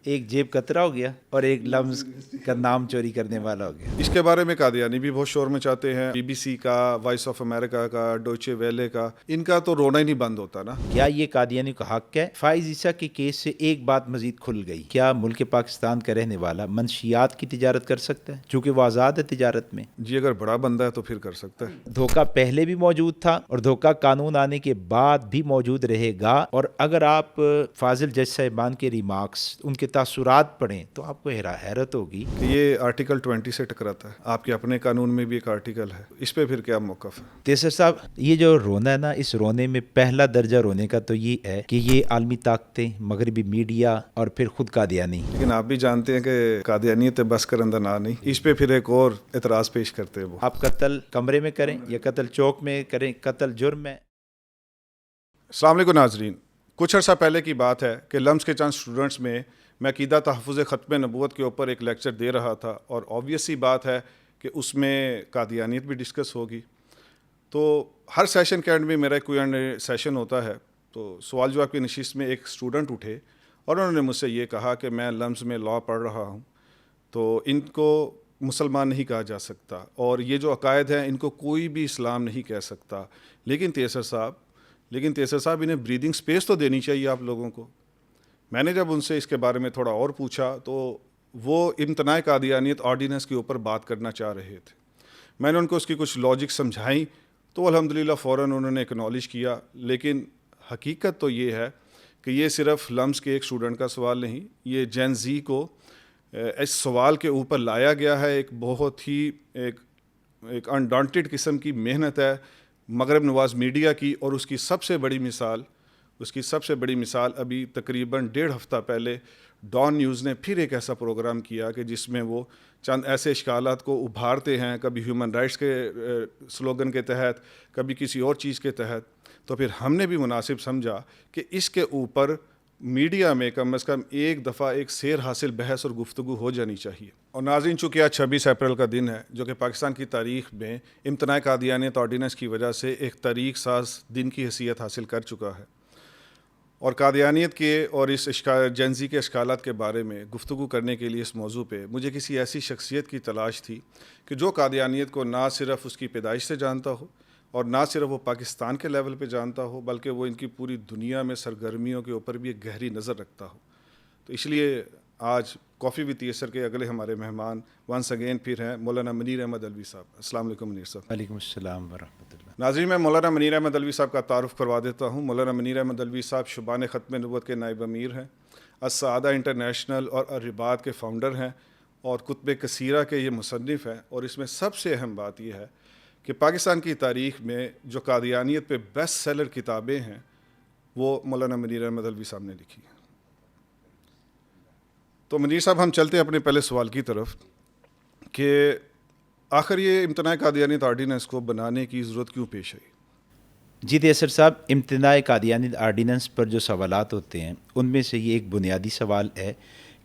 ایک جیب کترا ہو گیا اور ایک لمز کا نام چوری کرنے والا ہو گیا۔ اس کے بارے میں قادیانی بھی بہت شور مچاتے ہیں، بی بی سی کا، وائس آف امریکہ کا، ڈوچے ویلے کا، ان کا تو رونا ہی نہیں بند ہوتا نا۔ کیا یہ قادیانی کا حق ہے؟ فائز عیسیٰ کے کیس سے ایک بات مزید کھل گئی، کیا ملک پاکستان کا رہنے والا منشیات کی تجارت کر سکتا ہے چونکہ وہ آزاد ہے تجارت میں؟ جی اگر بڑا بندہ ہے تو پھر کر سکتا ہے۔ دھوکہ پہلے بھی موجود تھا اور دھوکہ قانون آنے کے بعد بھی موجود رہے گا، اور اگر آپ فاضل جج صاحبان کے ریمارکس، ان کے تاثرات پڑھیں تو آپ کو حیرت ہوگی کہ یہ آرٹیکل 20 سے ٹکراتا ہے، آپ کے اپنے قانون میں بھی ایک آرٹیکل ہے، اس پہ پھر کیا موقف ہے؟ تیسر صاحب، یہ جو رونا ہے نا، اس رونے میں پہلا درجہ رونے کا تو یہ ہے کہ یہ عالمی طاقتیں، مغربی میڈیا اور پھر خود قادیانی۔ لیکن آپ بھی جانتے ہیں کہ قادیانیت بس کرندہ نہ نہیں، اس پہ پھر ایک اور اعتراض پیش کرتے ہیں وہ۔ آپ قتل کمرے میں کریں یا قتل چوک میں کریں، قتل جرم ہے۔ السلام علیکم ناظرین، کچھ عرصہ پہلے کی بات ہے کہ لمز کے چند اسٹوڈنٹس میں عقیدہ تحفظ ختم نبوت کے اوپر ایک لیکچر دے رہا تھا، اور آبویس سی بات ہے کہ اس میں قادیانیت بھی ڈسکس ہوگی۔ تو ہر سیشن کے اینڈ میں میرا کوئی اینڈ سیشن ہوتا ہے، تو سوال جواب کی نشست میں ایک اسٹوڈنٹ اٹھے اور انہوں نے مجھ سے یہ کہا کہ میں لمز میں لاء پڑھ رہا ہوں، تو ان کو مسلمان نہیں کہا جا سکتا، اور یہ جو عقائد ہیں ان کو کوئی بھی اسلام نہیں کہہ سکتا، لیکن تیسر صاحب انہیں بریدنگ سپیس تو دینی چاہیے آپ لوگوں کو۔ میں نے جب ان سے اس کے بارے میں تھوڑا اور پوچھا تو وہ امتناع قادیانیت آرڈیننس کے اوپر بات کرنا چاہ رہے تھے۔ میں نے ان کو اس کی کچھ لاجک سمجھائیں تو الحمدللہ فوراً انہوں نے اکنالج کیا، لیکن حقیقت تو یہ ہے کہ یہ صرف لمز کے ایک اسٹوڈنٹ کا سوال نہیں، یہ جین زی کو اس سوال کے اوپر لایا گیا ہے۔ ایک بہت ہی ایک انڈانٹڈ قسم کی محنت ہے مغرب نواز میڈیا کی، اور اس کی سب سے بڑی مثال ابھی تقریباً 1.5 ہفتہ پہلے ڈان نیوز نے پھر ایک ایسا پروگرام کیا کہ جس میں وہ چند ایسے اشکالات کو ابھارتے ہیں، کبھی ہیومن رائٹس کے سلوگن کے تحت، کبھی کسی اور چیز کے تحت۔ تو پھر ہم نے بھی مناسب سمجھا کہ اس کے اوپر میڈیا میں کم از کم ایک دفعہ ایک سیر حاصل بحث اور گفتگو ہو جانی چاہیے۔ اور ناظرین، چونکہ آج 26 اپریل کا دن ہے، جو کہ پاکستان کی تاریخ میں امتناع قادیانیت آرڈیننس کی وجہ سے ایک تاریخ ساز دن کی حیثیت حاصل کر چکا ہے، اور قادیانیت کے اور اس جنزی کے اشکالات کے بارے میں گفتگو کرنے کے لیے اس موضوع پہ مجھے کسی ایسی شخصیت کی تلاش تھی کہ جو قادیانیت کو نہ صرف اس کی پیدائش سے جانتا ہو اور نہ صرف وہ پاکستان کے لیول پہ جانتا ہو، بلکہ وہ ان کی پوری دنیا میں سرگرمیوں کے اوپر بھی ایک گہری نظر رکھتا ہو۔ تو اس لیے آج کافی وتھ یسر کے اگلے ہمارے مہمان ونس اگین پھر ہیں مولانا منیر احمد علوی صاحب۔ السلام علیکم منیر صاحب۔ وعلیکم السلام ورحمۃ اللہ۔ ناظرین، میں مولانا منیر احمد علوی صاحب کا تعارف کروا دیتا ہوں۔ مولانا منیر احمد علوی صاحب شبان ختم نبوت کے نائب امیر ہیں، السعادہ انٹرنیشنل اور الرباط کے فاؤنڈر ہیں، اور کتب کثیرہ کے یہ مصنف ہیں۔ اور اس میں سب سے اہم بات یہ ہے کہ پاکستان کی تاریخ میں جو قادیانیت پہ بیسٹ سیلر کتابیں ہیں وہ مولانا منیر احمد علوی صاحب نے لکھی ہیں۔ تو منیر صاحب، ہم چلتے ہیں اپنے پہلے سوال کی طرف کہ آخر یہ امتناع قادیانیت آرڈیننس کو بنانے کی ضرورت کیوں پیش آئی؟ جی تیسر صاحب، امتناع قادیانیت آرڈیننس پر جو سوالات ہوتے ہیں ان میں سے یہ ایک بنیادی سوال ہے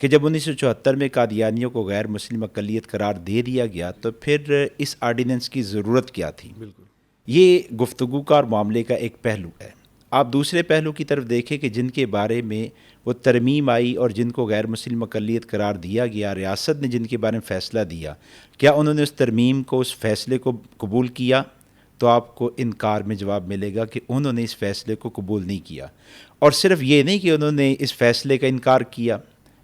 کہ جب 1974 میں قادیانیوں کو غیر مسلم اقلیت قرار دے دیا گیا تو پھر اس آرڈیننس کی ضرورت کیا تھی؟ بالکل، یہ گفتگو کا اور معاملے کا ایک پہلو ہے۔ آپ دوسرے پہلو کی طرف دیکھیں کہ جن کے بارے میں وہ ترمیم آئی اور جن کو غیر مسلم اقلیت قرار دیا گیا، ریاست نے جن کے بارے میں فیصلہ دیا، کیا انہوں نے اس ترمیم کو، اس فیصلے کو قبول کیا؟ تو آپ کو انکار میں جواب ملے گا کہ انہوں نے اس فیصلے کو قبول نہیں کیا۔ اور صرف یہ نہیں کہ انہوں نے اس فیصلے کا انکار کیا،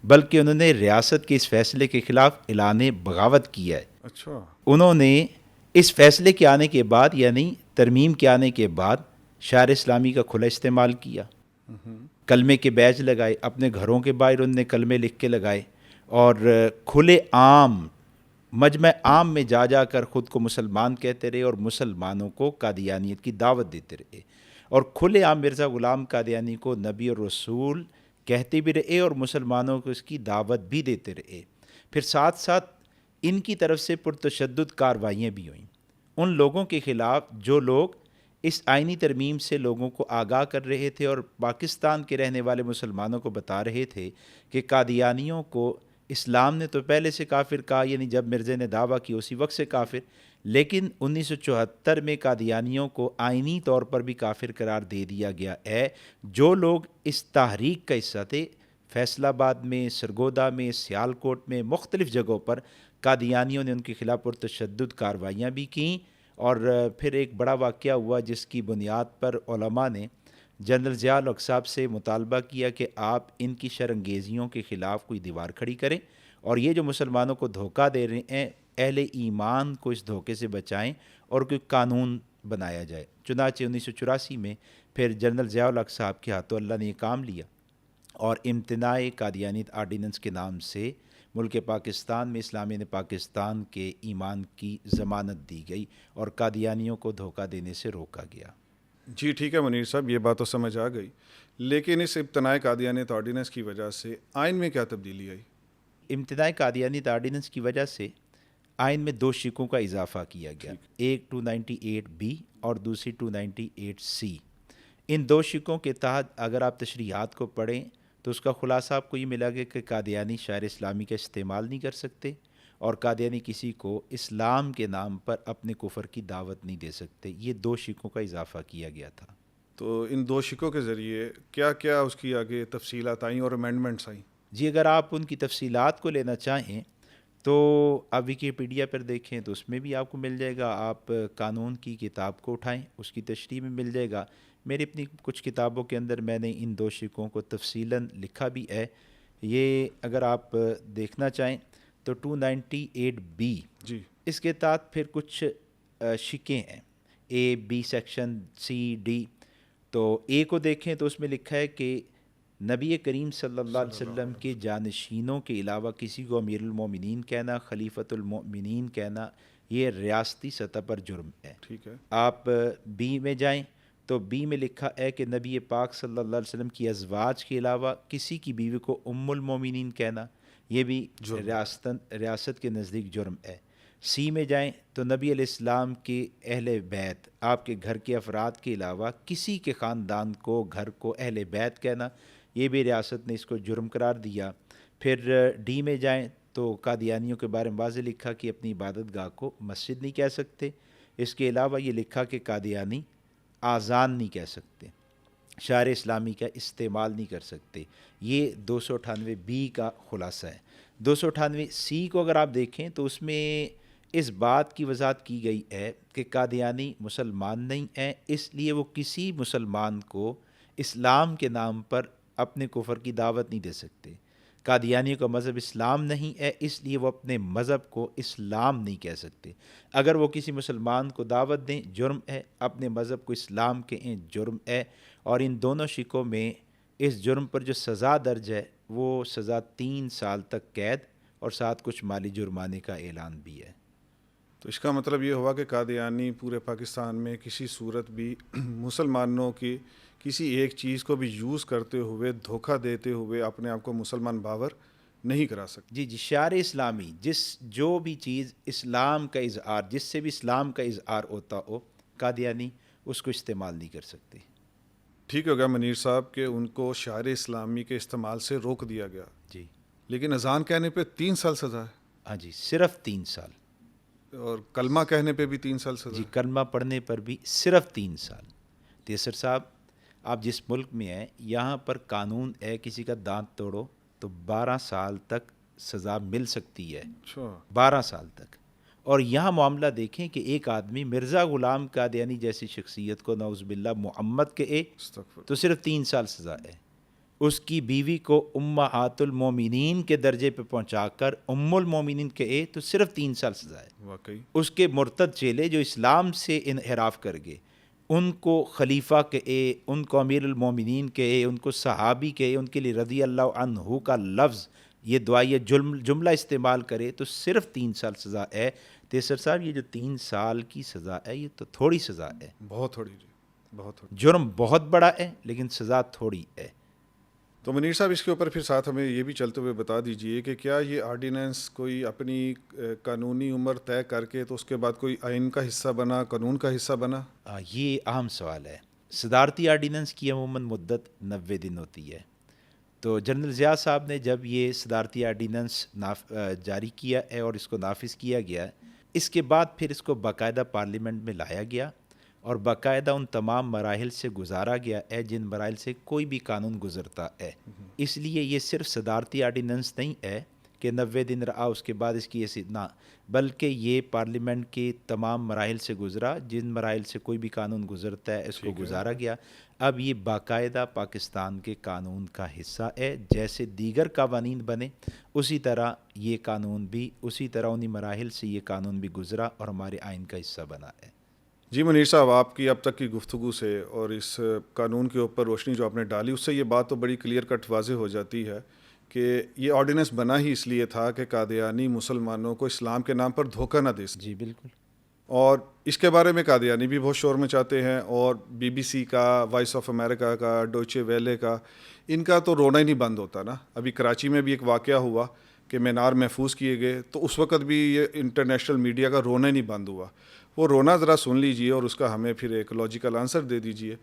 بلکہ انہوں نے ریاست کے اس فیصلے کے خلاف اعلان بغاوت کیا ہے۔ اچھا، انہوں نے اس فیصلے کے آنے کے بعد، یعنی ترمیم کے آنے کے بعد، شعر اسلامی کا کھلا استعمال کیا، کلمے کے بیج لگائے، اپنے گھروں کے باہر انہوں نے کلمے لکھ کے لگائے، اور کھلے عام مجمع عام میں جا جا کر خود کو مسلمان کہتے رہے اور مسلمانوں کو قادیانیت کی دعوت دیتے رہے، اور کھلے عام مرزا غلام قادیانی کو نبی اور رسول کہتے بھی رہے اور مسلمانوں کو اس کی دعوت بھی دیتے رہے۔ پھر ساتھ ساتھ ان کی طرف سے پرتشدد کارروائیاں بھی ہوئیں ان لوگوں کے خلاف جو لوگ اس آئینی ترمیم سے لوگوں کو آگاہ کر رہے تھے اور پاکستان کے رہنے والے مسلمانوں کو بتا رہے تھے کہ قادیانیوں کو اسلام نے تو پہلے سے کافر کہا، یعنی جب مرزا نے دعویٰ کی اسی وقت سے کافر، لیکن 1974 میں قادیانیوں کو آئینی طور پر بھی کافر قرار دے دیا گیا ہے۔ جو لوگ اس تحریک کا حصہ تھے، فیصل آباد میں، سرگودا میں، سیالکوٹ میں، مختلف جگہوں پر قادیانیوں نے ان کے خلاف پرتشدد کارروائیاں بھی کیں، اور پھر ایک بڑا واقعہ ہوا جس کی بنیاد پر علماء نے جنرل ضیاء الحق صاحب سے مطالبہ کیا کہ آپ ان کی شرانگیزیوں کے خلاف کوئی دیوار کھڑی کریں، اور یہ جو مسلمانوں کو دھوکہ دے رہے ہیں اہل ایمان کو اس دھوکے سے بچائیں اور کوئی قانون بنایا جائے۔ چنانچہ 1984 میں پھر جنرل ضیاء الحق صاحب کے ہاتھوں اللہ نے یہ کام لیا اور امتناع قادیانیت آرڈیننس کے نام سے ملک پاکستان میں اسلامیہ نے پاکستان کے ایمان کی ضمانت دی گئی اور قادیانیوں کو دھوکہ دینے سے روکا گیا۔ جی ٹھیک ہے منیر صاحب، یہ بات تو سمجھ آ گئی، لیکن اس امتناع قادیانیت آرڈیننس کی وجہ سے آئین میں کیا تبدیلی آئی؟ امتناع قادیانیت آرڈیننس کی وجہ سے آئین میں 2 شقوں کا اضافہ کیا گیا، ایک 298B اور دوسری 298C۔ ان 2 شقوں کے تحت اگر آپ تشریحات کو پڑھیں تو اس کا خلاصہ آپ کو یہ ملا گیا کہ قادیانی شعائر اسلامی کا استعمال نہیں کر سکتے، اور قادیانی کسی کو اسلام کے نام پر اپنے کفر کی دعوت نہیں دے سکتے۔ یہ 2 شقوں کا اضافہ کیا گیا تھا۔ تو ان 2 شقوں کے ذریعے کیا کیا اس کی آگے تفصیلات آئیں اور امینڈمنٹس آئیں؟ جی اگر آپ ان کی تفصیلات کو لینا چاہیں تو آپ ویکیپیڈیا پر دیکھیں تو اس میں بھی آپ کو مل جائے گا، آپ قانون کی کتاب کو اٹھائیں اس کی تشریح میں مل جائے گا۔ میری اپنی کچھ کتابوں کے اندر میں نے ان 2 شقوں کو تفصیلاً لکھا بھی ہے، یہ اگر آپ دیکھنا چاہیں تو 298B جی اس کے تحت پھر کچھ شقیں ہیں، A B section C D۔ تو A کو دیکھیں تو اس میں لکھا ہے کہ نبی کریم صلی اللہ علیہ وسلم کے جانشینوں کے علاوہ کسی کو امیر المومنین کہنا، خلیفۃ المؤمنین کہنا، یہ ریاستی سطح پر جرم ہے۔ ٹھیک ہے۔ آپ B میں جائیں تو B میں لکھا ہے کہ نبی پاک صلی اللہ علیہ وسلم کی ازواج کے علاوہ کسی کی بیوی کو ام المومنین کہنا، یہ بھی ریاست کے نزدیک جرم ہے۔ C میں جائیں تو نبی علیہ السلام کے اہل بیت، آپ کے گھر کے افراد کے علاوہ کسی کے خاندان کو، گھر کو اہل بیت کہنا، یہ بھی ریاست نے اس کو جرم قرار دیا۔ پھر D میں جائیں تو قادیانیوں کے بارے میں واضح لکھا کہ اپنی عبادت گاہ کو مسجد نہیں کہہ سکتے۔ اس کے علاوہ یہ لکھا کہ قادیانی آذان نہیں کہہ سکتے، شعائر اسلامی کا استعمال نہیں کر سکتے۔ یہ 298B کا خلاصہ ہے۔ 298C کو اگر آپ دیکھیں تو اس میں اس بات کی وضاحت کی گئی ہے کہ قادیانی مسلمان نہیں ہیں، اس لیے وہ کسی مسلمان کو اسلام کے نام پر اپنے کفر کی دعوت نہیں دے سکتے۔ قادیانیوں کا مذہب اسلام نہیں ہے، اس لیے وہ اپنے مذہب کو اسلام نہیں کہہ سکتے۔ اگر وہ کسی مسلمان کو دعوت دیں جرم ہے، اپنے مذہب کو اسلام کہیں جرم ہے، اور ان دونوں شقوں میں اس جرم پر جو سزا درج ہے وہ سزا 3 سال تک قید اور ساتھ کچھ مالی جرمانے کا اعلان بھی ہے۔ تو اس کا مطلب یہ ہوا کہ قادیانی پورے پاکستان میں کسی صورت بھی مسلمانوں کی کسی ایک چیز کو بھی یوز کرتے ہوئے، دھوکہ دیتے ہوئے اپنے آپ کو مسلمان باور نہیں کرا سکتے۔ جی شعائر اسلامی جو بھی چیز اسلام کا اظہار، جس سے بھی اسلام کا اظہار ہوتا ہو، قادیانی اس کو استعمال نہیں کر سکتے۔ ٹھیک ہو گیا منیر صاحب کہ ان کو شعائر اسلامی کے استعمال سے روک دیا گیا، جی لیکن اذان کہنے پہ 3 سال سزا ہے، ہاں جی صرف 3 سال، اور کلمہ کہنے پہ بھی 3 سال سزا جی ہے۔ کلمہ پڑھنے پر بھی صرف 3 سال۔ تیسر صاحب آپ جس ملک میں ہیں یہاں پر قانون ہے کسی کا دانت توڑو تو 12 سال تک سزا مل سکتی ہے، اچھا 12 سال تک۔ اور یہاں معاملہ دیکھیں کہ ایک آدمی مرزا غلام قادیانی جیسی شخصیت کو نعوذ باللہ محمد کہے استغفر۔ تو صرف 3 سال سزا ہے، اس کی بیوی کو امہات المومنین کے درجے پہ پہنچا کر ام المومنین کہے تو صرف 3 سال سزا ہے۔ واقعی اس کے مرتد چیلے جو اسلام سے انحراف کر گئے ان کو خلیفہ کہے، ان کو امیر المومنین کہے، ان کو صحابی کہے، ان کے لیے رضی اللہ عنہ کا لفظ یہ دعائیہ جملہ استعمال کرے تو صرف 3 سال سزا ہے۔ تیسر صاحب یہ جو 3 سال کی سزا ہے یہ تو تھوڑی سزا ہے، بہت تھوڑی، جی بہت تھوڑی۔ جرم بہت بڑا ہے لیکن سزا تھوڑی ہے۔ تو منیر صاحب اس کے اوپر پھر ساتھ ہمیں یہ بھی چلتے ہوئے بتا دیجئے کہ کیا یہ آرڈیننس کوئی اپنی قانونی عمر طے کر کے تو اس کے بعد کوئی آئین کا حصہ بنا، قانون کا حصہ بنا؟ یہ اہم سوال ہے۔ صدارتی آرڈیننس کی عموماً مدت 90 دن ہوتی ہے، تو جنرل ضیاء صاحب نے جب یہ صدارتی آرڈیننس جاری کیا ہے اور اس کو نافذ کیا گیا ہے، اس کے بعد پھر اس کو باقاعدہ پارلیمنٹ میں لایا گیا اور باقاعدہ ان تمام مراحل سے گزارا گیا ہے جن مراحل سے کوئی بھی قانون گزرتا ہے. اس لیے یہ صرف صدارتی آرڈیننس نہیں ہے کہ 90 دن رہا اس کے بعد اس کی ایسی نہ، بلکہ یہ پارلیمنٹ کے تمام مراحل سے گزرا جن مراحل سے کوئی بھی قانون گزرتا ہے اس کو گزارا گیا. اب یہ باقاعدہ پاکستان کے قانون کا حصہ ہے. جیسے دیگر قوانین بنے اسی طرح یہ قانون بھی اسی طرح انہی مراحل سے یہ قانون بھی گزرا اور ہمارے آئین کا حصہ بنا ہے. جی منیر صاحب، آپ کی اب تک کی گفتگو سے اور اس قانون کے اوپر روشنی جو آپ نے ڈالی اس سے یہ بات تو بڑی کلیئر کٹ واضح ہو جاتی ہے کہ یہ آرڈیننس بنا ہی اس لیے تھا کہ قادیانی مسلمانوں کو اسلام کے نام پر دھوکہ نہ دے سکے. جی بالکل. اور اس کے بارے میں قادیانی بھی بہت شور مچاتے ہیں، اور BBC کا، وائس آف امریکہ کا، ڈوچے ویلے کا، ان کا تو رونا ہی نہیں بند ہوتا نا. ابھی کراچی میں بھی ایک واقعہ ہوا کہ مینار محفوظ کیے گئے، تو اس وقت بھی یہ انٹرنیشنل میڈیا کا رونا ہی نہیں بند ہوا. وہ رونا ذرا سن لیجئے اور اس کا ہمیں پھر ایک لاجیکل آنسر دے دیجئے.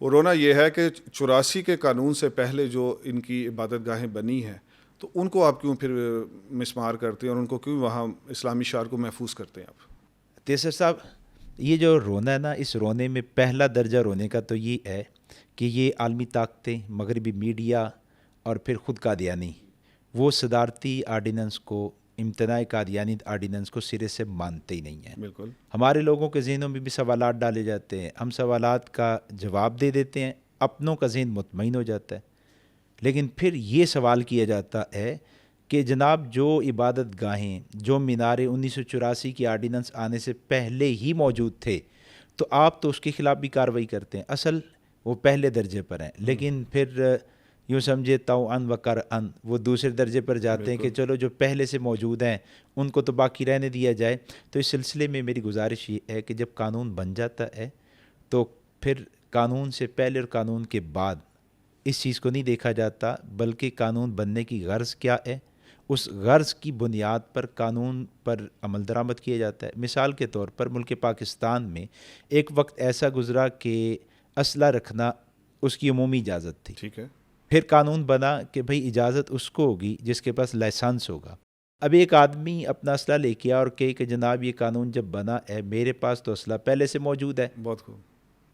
وہ رونا یہ ہے کہ 84 کے قانون سے پہلے جو ان کی عبادت گاہیں بنی ہیں تو ان کو آپ کیوں پھر مسمار کرتے ہیں اور ان کو کیوں وہاں اسلامی شعار کو محفوظ کرتے ہیں آپ؟ تیسر صاحب، یہ جو رونا ہے نا، اس رونے میں پہلا درجہ رونے کا تو یہ ہے کہ یہ عالمی طاقتیں، مغربی میڈیا اور پھر خود قادیانی وہ صدارتی آرڈیننس کو، امتناع قادیانی آرڈیننس کو سرے سے مانتے ہی نہیں ہیں. بالکل. ہمارے لوگوں کے ذہنوں میں بھی سوالات ڈالے جاتے ہیں، ہم سوالات کا جواب دے دیتے ہیں، اپنوں کا ذہن مطمئن ہو جاتا ہے. لیکن پھر یہ سوال کیا جاتا ہے کہ جناب جو عبادت گاہیں، جو مینارے 1984 کی آرڈیننس آنے سے پہلے ہی موجود تھے تو آپ تو اس کے خلاف بھی کارروائی کرتے ہیں. اصل وہ پہلے درجے پر ہیں، لیکن پھر یوں سمجھے توأن و کرأن وہ دوسرے درجے پر جاتے ہیں کہ چلو جو پہلے سے موجود ہیں ان کو تو باقی رہنے دیا جائے. تو اس سلسلے میں میری گزارش یہ ہے کہ جب قانون بن جاتا ہے تو پھر قانون سے پہلے اور قانون کے بعد اس چیز کو نہیں دیکھا جاتا، بلکہ قانون بننے کی غرض کیا ہے، اس غرض کی بنیاد پر قانون پر عمل درآمد کیا جاتا ہے. مثال کے طور پر ملک پاکستان میں ایک وقت ایسا گزرا کہ اسلحہ رکھنا اس کی عمومی اجازت تھی. ٹھیک ہے. پھر قانون بنا کہ بھئی اجازت اس کو ہوگی جس کے پاس لائسنس ہوگا. اب ایک آدمی اپنا اسلحہ لے کے آیا اور کہے کہ جناب یہ قانون جب بنا ہے میرے پاس تو اسلحہ پہلے سے موجود ہے، بہت خوب،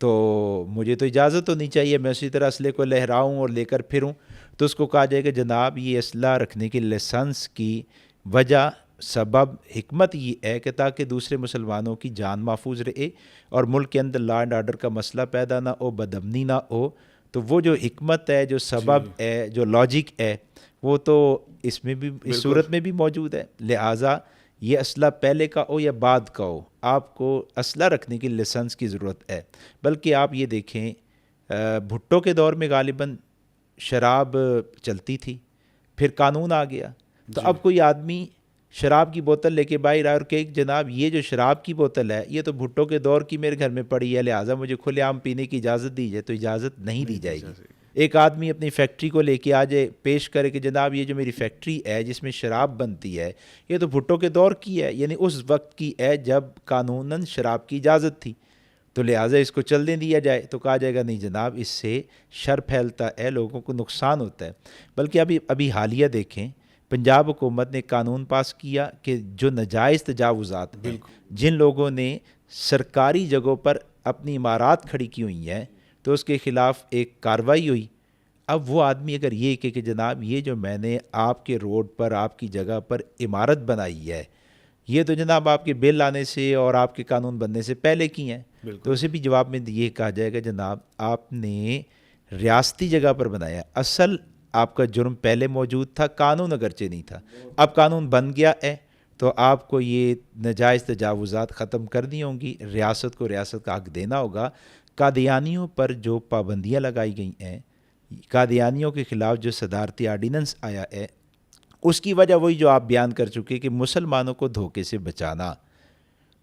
تو مجھے تو اجازت ہونی چاہیے، میں اسی طرح اسلحے کو لہراؤں اور لے کر پھروں. تو اس کو کہا جائے کہ جناب یہ اسلحہ رکھنے کی لائسنس کی وجہ، سبب، حکمت یہ ہے کہ تاکہ دوسرے مسلمانوں کی جان محفوظ رہے اور ملک کے اندر لا اینڈ آرڈر کا مسئلہ پیدا نہ ہو، بدامنی نہ ہو. تو وہ جو حکمت ہے، جو سبب ہے، جو لاجک ہے، وہ تو اس میں بھی، اس صورت میں بھی موجود ہے. لہٰذا یہ اسلحہ پہلے کا ہو یا بعد کا ہو، آپ کو اسلحہ رکھنے کی لائسنس کی ضرورت ہے. بلکہ آپ یہ دیکھیں بھٹو کے دور میں غالباً شراب چلتی تھی، پھر قانون آ گیا تو اب کوئی آدمی شراب کی بوتل لے کے باہر آئے اور کہ جناب یہ جو شراب کی بوتل ہے یہ تو بھٹو کے دور کی میرے گھر میں پڑی ہے، لہٰذا مجھے کھلے عام پینے کی اجازت دی جائے، تو اجازت نہیں دی جائے گی. ایک آدمی اپنی فیکٹری کو لے کے آ جائے، پیش کرے کہ جناب یہ جو میری فیکٹری ہے جس میں شراب بنتی ہے یہ تو بھٹو کے دور کی ہے، یعنی اس وقت کی ہے جب قانوناً شراب کی اجازت تھی، تو لہٰذا اس کو چلنے دیا جائے. تو کہا جائے گا نہیں جناب اس سے شر پھیلتا ہے، لوگوں کو نقصان ہوتا ہے. بلکہ ابھی حالیہ دیکھیں، پنجاب حکومت نے قانون پاس کیا کہ جو ناجائز تجاوزات ہیں، جن لوگوں نے سرکاری جگہوں پر اپنی عمارات کھڑی کی ہوئی ہیں تو اس کے خلاف ایک کارروائی ہوئی. اب وہ آدمی اگر یہ کہ جناب یہ جو میں نے آپ کے روڈ پر، آپ کی جگہ پر عمارت بنائی ہے یہ تو جناب آپ کے بل آنے سے اور آپ کے قانون بننے سے پہلے کی ہیں، تو اسے بھی جواب میں یہ کہا جائے گا جناب آپ نے ریاستی جگہ پر بنایا، اصل آپ کا جرم پہلے موجود تھا، قانون اگرچہ نہیں تھا، اب قانون بن گیا ہے تو آپ کو یہ ناجائز تجاوزات ختم کرنی ہوں گی، ریاست کو ریاست کا حق دینا ہوگا. قادیانیوں پر جو پابندیاں لگائی گئی ہیں، قادیانیوں کے خلاف جو صدارتی آرڈیننس آیا ہے، اس کی وجہ وہی جو آپ بیان کر چکے کہ مسلمانوں کو دھوکے سے بچانا.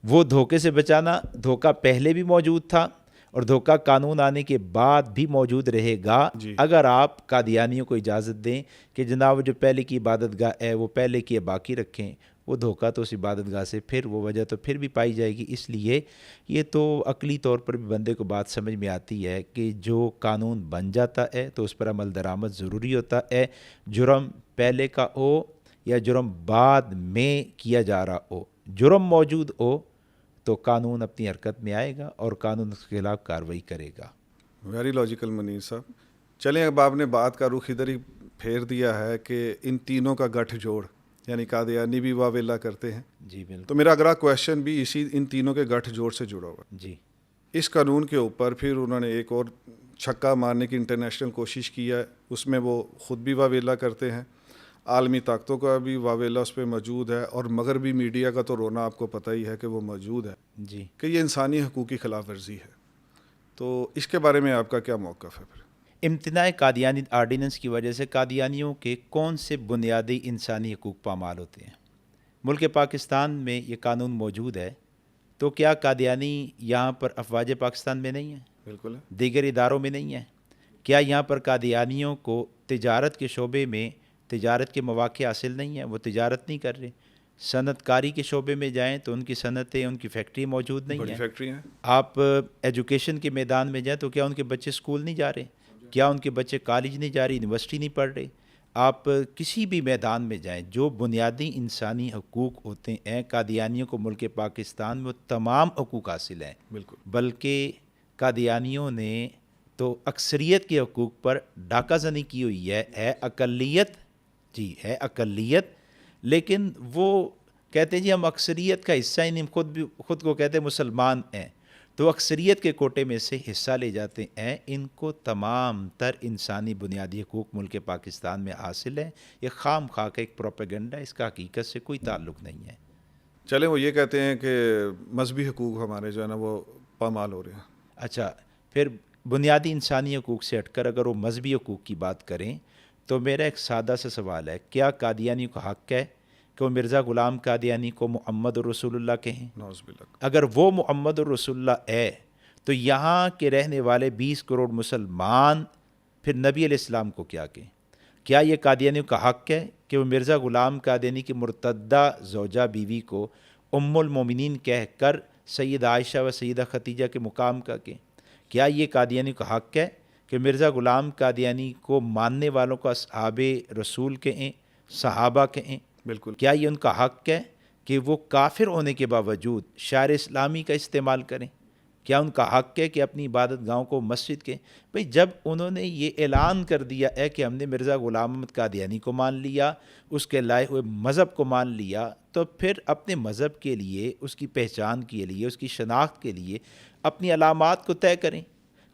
وہ دھوکے سے بچانا، دھوکہ پہلے بھی موجود تھا اور دھوکہ قانون آنے کے بعد بھی موجود رہے گا اگر آپ قادیانیوں کو اجازت دیں کہ جناب جو پہلے کی عبادت گاہ ہے وہ پہلے کی باقی رکھیں. وہ دھوکہ تو اس عبادت گاہ سے پھر وہ وجہ تو پھر بھی پائی جائے گی. اس لیے یہ تو عقلی طور پر بھی بندے کو بات سمجھ میں آتی ہے کہ جو قانون بن جاتا ہے تو اس پر عمل درآمد ضروری ہوتا ہے، جرم پہلے کا ہو یا جرم بعد میں کیا جا رہا ہو. جرم موجود ہو تو قانون اپنی حرکت میں آئے گا اور قانون اس کے خلاف کارروائی کرے گا۔ ویری لاجیکل منیر صاحب۔ چلیں اب آپ نے بات کا رخ ادھر ہی پھیر دیا ہے کہ ان تینوں کا گٹھ جوڑ، یعنی قادیانی بھی واویلا کرتے ہیں، جی بالکل۔ تو میرا اگلا کویشچن بھی اسی ان تینوں کے گٹھ جوڑ سے جڑا ہوا ہے۔ جی اس قانون کے اوپر پھر انہوں نے ایک اور چھکا مارنے کی انٹرنیشنل کوشش کی ہے، اس میں وہ خود بھی واویلا کرتے ہیں، عالمی طاقتوں کا بھی واویلا اس پہ موجود ہے، اور مغربی میڈیا کا تو رونا آپ کو پتہ ہی ہے کہ وہ موجود ہے جی۔ کہ یہ انسانی حقوق کی خلاف ورزی ہے۔ تو اس کے بارے میں آپ کا کیا موقف ہے پھر؟ امتناع قادیانی آرڈیننس کی وجہ سے قادیانیوں کے کون سے بنیادی انسانی حقوق پامال ہوتے ہیں؟ ملک پاکستان میں یہ قانون موجود ہے، تو کیا قادیانی یہاں پر افواج پاکستان میں نہیں ہیں؟ بالکل ہے۔ دیگر اداروں میں نہیں ہیں؟ کیا یہاں پر قادیانیوں کو تجارت کے شعبے میں تجارت کے مواقع حاصل نہیں ہیں؟ وہ تجارت نہیں کر رہے۔ صنعت کاری کے شعبے میں جائیں تو ان کی صنعتیں، ان کی فیکٹری موجود نہیں بڑی ہیں۔ فیکٹری ہیں۔ آپ ایجوکیشن کے میدان میں جائیں تو کیا ان کے بچے اسکول نہیں جا رہے؟ کیا ان کے بچے کالج نہیں جا رہے، یونیورسٹی نہیں پڑھ رہے؟ آپ کسی بھی میدان میں جائیں، جو بنیادی انسانی حقوق ہوتے ہیں قادیانیوں کو ملک پاکستان میں وہ تمام حقوق حاصل ہیں۔ بالکل۔ بلکہ قادیانیوں نے تو اکثریت کے حقوق پر ڈاکہ زنی کی ہوئی ہے اقلیت، جی ہے اقلیت، لیکن وہ کہتے ہیں جی ہم اکثریت کا حصہ ہی نہیں، خود کو کہتے ہیں مسلمان ہیں، تو اکثریت کے کوٹے میں سے حصہ لے جاتے ہیں۔ ان کو تمام تر انسانی بنیادی حقوق ملک پاکستان میں حاصل ہے۔ یہ خام خواہ کا ایک پروپیگنڈا ہے، اس کا حقیقت سے کوئی تعلق نہیں ہے۔ چلیں وہ یہ کہتے ہیں کہ مذہبی حقوق ہمارے جو ہے نا وہ پامال ہو رہے ہیں۔ اچھا، پھر بنیادی انسانی حقوق سے ہٹ کر اگر وہ مذہبی حقوق کی بات کریں تو میرا ایک سادہ سا سوال ہے، کیا قادیانی کا حق ہے کہ وہ مرزا غلام قادیانی کو محمد الرسول اللہ کہیں؟ نعوذ باللہ۔ اگر وہ محمد الرسول اللہ ہے تو یہاں کے رہنے والے 20 کروڑ مسلمان پھر نبی علیہ السلام کو کیا کہیں؟ کیا یہ قادیانیوں کا حق ہے کہ وہ مرزا غلام قادیانی کی مرتدہ زوجہ بیوی کو ام المومنین کہہ کر سید عائشہ و سیدہ خدیجہ کے مقام کا کہیں؟ کیا یہ قادیانیوں کا حق ہے کہ مرزا غلام قادیانی کو ماننے والوں کو اصحاب رسول کہیں، صحابہ کہیں؟ بالکل۔ کیا یہ ان کا حق ہے کہ وہ کافر ہونے کے باوجود شعر اسلامی کا استعمال کریں؟ کیا ان کا حق ہے کہ اپنی عبادت گاہوں کو مسجد کے؟ بھئی جب انہوں نے یہ اعلان کر دیا ہے کہ ہم نے مرزا غلام احمد قادیانی کو مان لیا، اس کے لائے ہوئے مذہب کو مان لیا، تو پھر اپنے مذہب کے لیے، اس کی پہچان کے لیے، اس کی شناخت کے لیے اپنی علامات کو طے کریں۔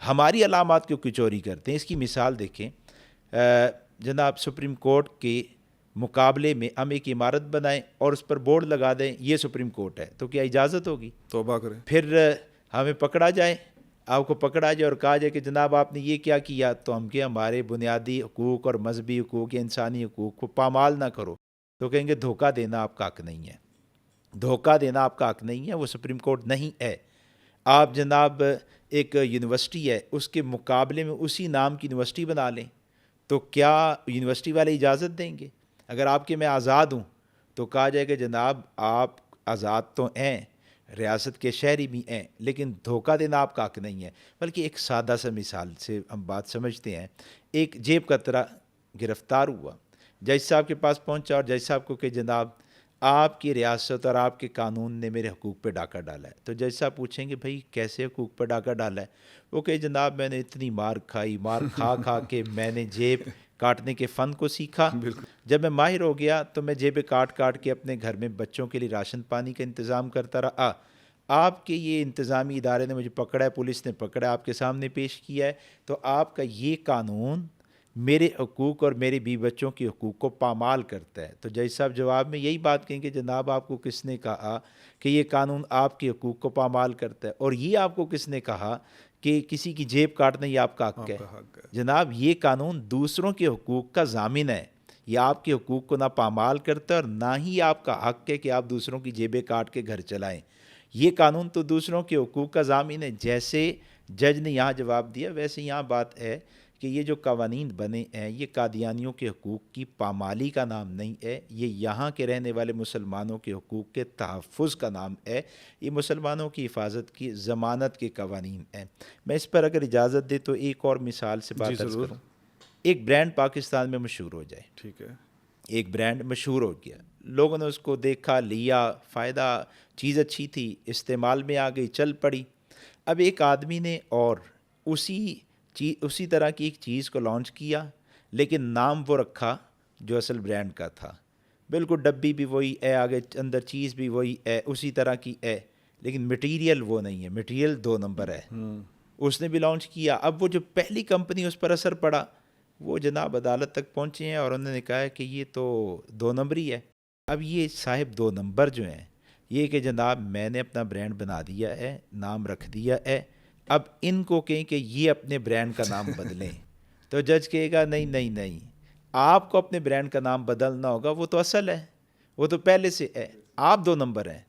ہماری علامات کیوں کی چوری کرتے ہیں؟ اس کی مثال دیکھیں، جناب سپریم کورٹ کے مقابلے میں ہم ایک عمارت بنائیں اور اس پر بورڈ لگا دیں یہ سپریم کورٹ ہے، تو کیا اجازت ہوگی؟ توبہ کریں۔ پھر ہمیں پکڑا جائے، آپ کو پکڑا جائے اور کہا جائے کہ جناب آپ نے یہ کیا کیا، تو ہم کہ ہمارے بنیادی حقوق اور مذہبی حقوق یا انسانی حقوق کو پامال نہ کرو، تو کہیں گے دھوکہ دینا آپ کا حق نہیں ہے، دھوکہ دینا آپ کا حق نہیں ہے، وہ سپریم کورٹ نہیں ہے۔ آپ جناب ایک یونیورسٹی ہے، اس کے مقابلے میں اسی نام کی یونیورسٹی بنا لیں، تو کیا یونیورسٹی والے اجازت دیں گے؟ اگر آپ کے میں آزاد ہوں تو کہا جائے کہ جناب آپ آزاد تو ہیں، ریاست کے شہری بھی ہیں، لیکن دھوکہ دینا آپ کا حق نہیں ہے۔ بلکہ ایک سادہ سا مثال سے ہم بات سمجھتے ہیں، ایک جیب کترا گرفتار ہوا، جج صاحب کے پاس پہنچا اور جج صاحب کو کہ جناب آپ کی ریاست اور آپ کے قانون نے میرے حقوق پہ ڈاکہ ڈالا ہے، تو جج صاحب پوچھیں گے بھائی کیسے حقوق پہ ڈاکہ ڈالا ہے؟ وہ کہ جناب میں نے اتنی مار کھائی، مار کھا کھا کے میں نے جیب کاٹنے کے فن کو سیکھا، جب میں ماہر ہو گیا تو میں جیبیں کاٹ کاٹ کے اپنے گھر میں بچوں کے لیے راشن پانی کا انتظام کرتا رہا۔ آپ کے یہ انتظامی ادارے نے مجھے پکڑا ہے، پولیس نے پکڑا ہے، آپ کے سامنے پیش کیا ہے، تو آپ کا یہ قانون میرے حقوق اور میرے بیوی بچوں کے حقوق کو پامال کرتا ہے۔ تو جج صاحب جواب میں یہی بات کہیں کہ جناب آپ کو کس نے کہا کہ یہ قانون آپ کے حقوق کو پامال کرتا ہے، اور یہ آپ کو کس نے کہا کہ کسی کی جیب کاٹنا یہ آپ کا حق ہے؟ جناب یہ قانون دوسروں کے حقوق کا ضامن ہے، یہ آپ کے حقوق کو نہ پامال کرتا ہے اور نہ ہی آپ کا حق ہے کہ آپ دوسروں کی جیبیں کاٹ کے گھر چلائیں۔ یہ قانون تو دوسروں کے حقوق کا ضامن ہے۔ جیسے جج نے یہاں جواب دیا ویسے یہاں بات ہے کہ یہ جو قوانین بنے ہیں یہ قادیانیوں کے حقوق کی پامالی کا نام نہیں ہے، یہ یہاں کے رہنے والے مسلمانوں کے حقوق کے تحفظ کا نام ہے، یہ مسلمانوں کی حفاظت کی ضمانت کے قوانین ہیں۔ میں اس پر اگر اجازت دے تو ایک اور مثال سے بات عرض کروں۔ ایک برانڈ پاکستان میں مشہور ہو جائے، ٹھیک ہے، ایک برانڈ مشہور ہو گیا، لوگوں نے اس کو دیکھا، لیا، فائدہ، چیز اچھی تھی، استعمال میں آ گئی، چل پڑی۔ اب ایک آدمی نے اور اسی طرح کی ایک چیز کو لانچ کیا، لیکن نام وہ رکھا جو اصل برانڈ کا تھا، بالکل ڈبی بھی وہی ہے، آگے اندر چیز بھی وہی ہے، اسی طرح کی ہے، لیکن مٹیریل وہ نہیں ہے، مٹیریل 2 نمبر ہے۔ اس نے بھی لانچ کیا۔ اب وہ جو پہلی کمپنی اس پر اثر پڑا، وہ جناب عدالت تک پہنچے ہیں اور انہوں نے کہا ہے کہ یہ تو 2 نمبری ہے۔ اب یہ صاحب 2 نمبر جو ہیں، یہ کہ جناب میں نے اپنا برانڈ بنا دیا ہے، نام رکھ دیا ہے، اب ان کو کہیں کہ یہ اپنے برانڈ کا نام بدلیں، تو جج کہے گا نہیں نہیں نہیں، آپ کو اپنے برانڈ کا نام بدلنا ہوگا، وہ تو اصل ہے، وہ تو پہلے سے ہے، آپ 2 نمبر ہیں۔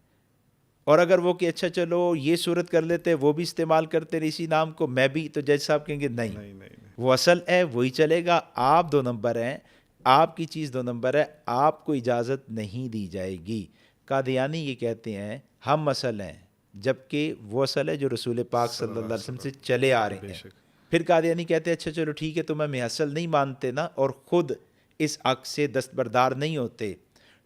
اور اگر وہ کہ اچھا چلو یہ صورت کر لیتے، وہ بھی استعمال کرتے اسی نام کو، میں بھی، تو جج صاحب کہیں گے نہیں، وہ اصل ہے، وہی چلے گا، آپ 2 نمبر ہیں، آپ کی چیز 2 نمبر ہے، آپ کو اجازت نہیں دی جائے گی۔ قادیانی یہ کہتے ہیں ہم اصل ہیں، جبکہ وہ اصل ہے جو رسول پاک صلی اللہ علیہ وسلم سے چلے آ رہے ہیں۔ پھر قادیانی کہتے ہیں اچھا چلو ٹھیک ہے، تم ہمیں اصل نہیں مانتے نا، اور خود اس حق سے دستبردار نہیں ہوتے،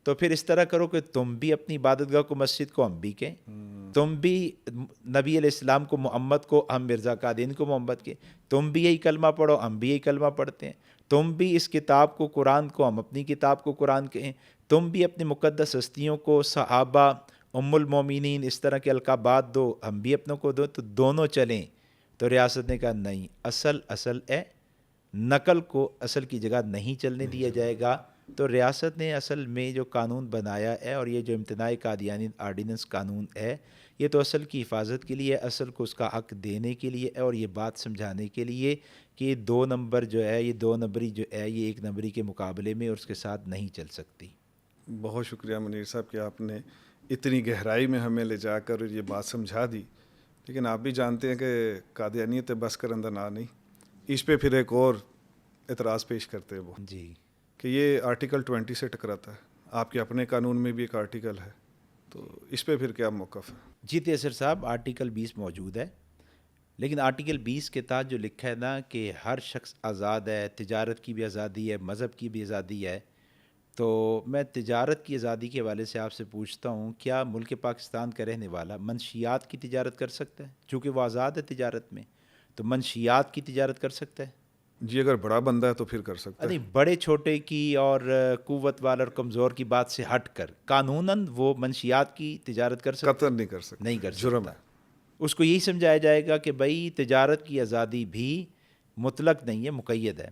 تو پھر اس طرح کرو کہ تم بھی اپنی عبادت گاہ کو، مسجد کو ہم بھی کہیں، تم بھی نبی علیہ السلام کو، محمد کو، ہم مرزا قادیانی کو محمد کے، تم بھی یہی کلمہ پڑھو، ہم بھی یہی کلمہ پڑھتے ہیں، تم بھی اس کتاب کو، قرآن کو، ہم اپنی کتاب کو قرآن کہیں، تم بھی اپنی مقدس ہستیوں کو، صحابہ، ام المومنین، اس طرح کے القابات دو، ہم بھی اپنوں کو دو، تو دونوں چلیں۔ تو ریاست نے کہا نہیں، اصل ہے، نقل کو اصل کی جگہ نہیں چلنے دیا جائے گا۔ تو ریاست نے اصل میں جو قانون بنایا ہے، اور یہ جو امتناع قادیانی آرڈیننس قانون ہے، یہ تو اصل کی حفاظت کے لیے، اصل کو اس کا حق دینے کے لیے ہے، اور یہ بات سمجھانے کے لیے کہ یہ 2 نمبر جو ہے، یہ 2 نمبری جو ہے، یہ 1 نمبری کے مقابلے میں اور اس کے ساتھ نہیں چل سکتی۔ بہت شکریہ منیر صاحب کہ آپ نے اتنی گہرائی میں ہمیں لے جا کر یہ بات سمجھا دی، لیکن آپ بھی جانتے ہیں کہ قادیانیت بس کر اندر نہ نہیں، اس پہ پھر ایک اور اعتراض پیش کرتے ہیں وہ جی، کہ یہ آرٹیکل 20 سے ٹکراتا ہے، آپ کے اپنے قانون میں بھی ایک آرٹیکل ہے، تو اس پہ پھر کیا موقف ہے؟ جی تیسر صاحب، آرٹیکل 20 موجود ہے، لیکن آرٹیکل 20 کے تحت جو لکھا ہے نا کہ ہر شخص آزاد ہے، تجارت کی بھی آزادی ہے، مذہب کی بھی آزادی ہے، تو میں تجارت کی آزادی کے حوالے سے آپ سے پوچھتا ہوں، کیا ملک پاکستان کا رہنے والا منشیات کی تجارت کر سکتا ہے؟ چونکہ وہ آزاد ہے تجارت میں، تو منشیات کی تجارت کر سکتا ہے؟ جی اگر بڑا بندہ ہے تو پھر کر سکتا ہے۔ نہیں، بڑے چھوٹے کی اور قوت والا اور کمزور کی بات سے ہٹ کر قانوناً وہ منشیات کی تجارت کر سکتا قطر نہیں کر سکتا، نہیں کر جرم سکتا۔ ہے۔ اس کو یہی سمجھایا جائے گا کہ بھائی تجارت کی آزادی بھی مطلق نہیں ہے، مقید ہے،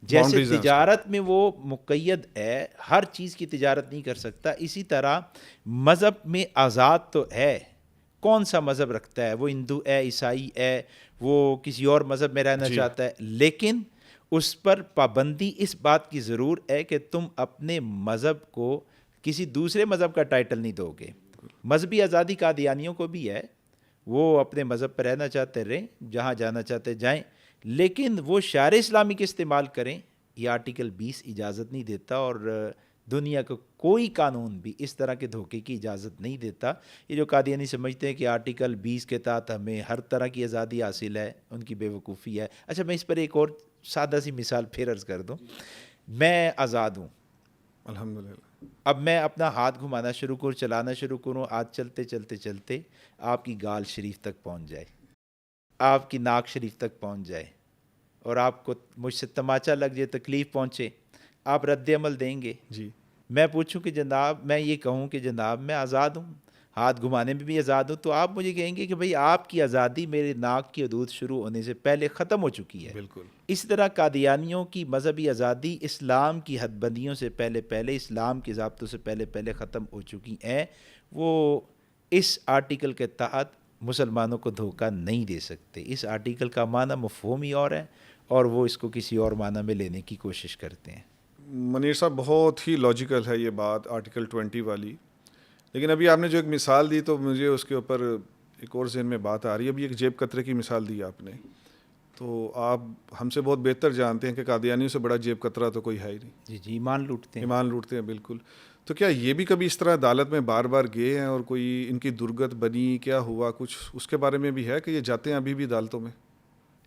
جیسے باؤنڈریز ہیں اس کی۔ تجارت میں وہ مقید ہے، ہر چیز کی تجارت نہیں کر سکتا، اسی طرح مذہب میں آزاد تو ہے، کون سا مذہب رکھتا ہے، وہ ہندو ہے، عیسائی ہے، وہ کسی اور مذہب میں رہنا چاہتا ہے، لیکن اس پر پابندی اس بات کی ضرور ہے کہ تم اپنے مذہب کو کسی دوسرے مذہب کا ٹائٹل نہیں دو گے۔ مذہبی آزادی قادیانیوں کو بھی ہے، وہ اپنے مذہب پر رہنا چاہتے رہیں، جہاں جانا چاہتے جائیں، لیکن وہ شعار اسلامی کے استعمال کریں، یہ آرٹیکل 20 اجازت نہیں دیتا، اور دنیا کا کوئی قانون بھی اس طرح کے دھوکے کی اجازت نہیں دیتا۔ یہ جو قادیانی سمجھتے ہیں کہ آرٹیکل 20 کے تحت ہمیں ہر طرح کی آزادی حاصل ہے، ان کی بے وقوفی ہے۔ اچھا، میں اس پر ایک اور سادہ سی مثال پھر عرض کر دوں، میں آزاد ہوں، الحمدللہ۔ اب میں اپنا ہاتھ گھمانا شروع کروں، چلانا شروع کروں، آج چلتے چلتے چلتے آپ کی گال شریف تک پہنچ جائے، آپ کی ناک شریف تک پہنچ جائے، اور آپ کو مجھ سے تماچا لگ جائے، تکلیف پہنچے، آپ رد عمل دیں گے؟ جی میں پوچھوں کہ جناب، میں یہ کہوں کہ جناب میں آزاد ہوں، ہاتھ گھمانے میں بھی آزاد ہوں، تو آپ مجھے کہیں گے کہ بھئی آپ کی آزادی میرے ناک کی حدود شروع ہونے سے پہلے ختم ہو چکی ہے۔ بالکل۔ اس طرح قادیانیوں کی مذہبی آزادی اسلام کی حد بندیوں سے پہلے اسلام کے ضابطوں سے پہلے ختم ہو چکی ہیں، وہ اس آرٹیکل کے تحت مسلمانوں کو دھوکہ نہیں دے سکتے۔ اس آرٹیکل کا معنی مفہوم ہی اور ہے، اور وہ اس کو کسی اور معنی میں لینے کی کوشش کرتے ہیں۔ منیر صاحب بہت ہی لاجیکل ہے یہ بات آرٹیکل 20 والی، لیکن ابھی آپ نے جو ایک مثال دی تو مجھے اس کے اوپر ایک اور ذہن میں بات آ رہی ہے۔ ابھی ایک جیب کترے کی مثال دی آپ نے، تو آپ ہم سے بہت بہتر جانتے ہیں کہ قادیانیوں سے بڑا جیب کترا تو کوئی ہے ہی نہیں، جی جی، ایمان لوٹتے ہیں۔ ایمان لوٹتے ہیں، بالکل۔ تو کیا یہ بھی کبھی اس طرح عدالت میں بار بار گئے ہیں اور کوئی ان کی درگت بنی، کیا ہوا کچھ اس کے بارے میں بھی ہے کہ یہ جاتے ہیں ابھی بھی عدالتوں میں؟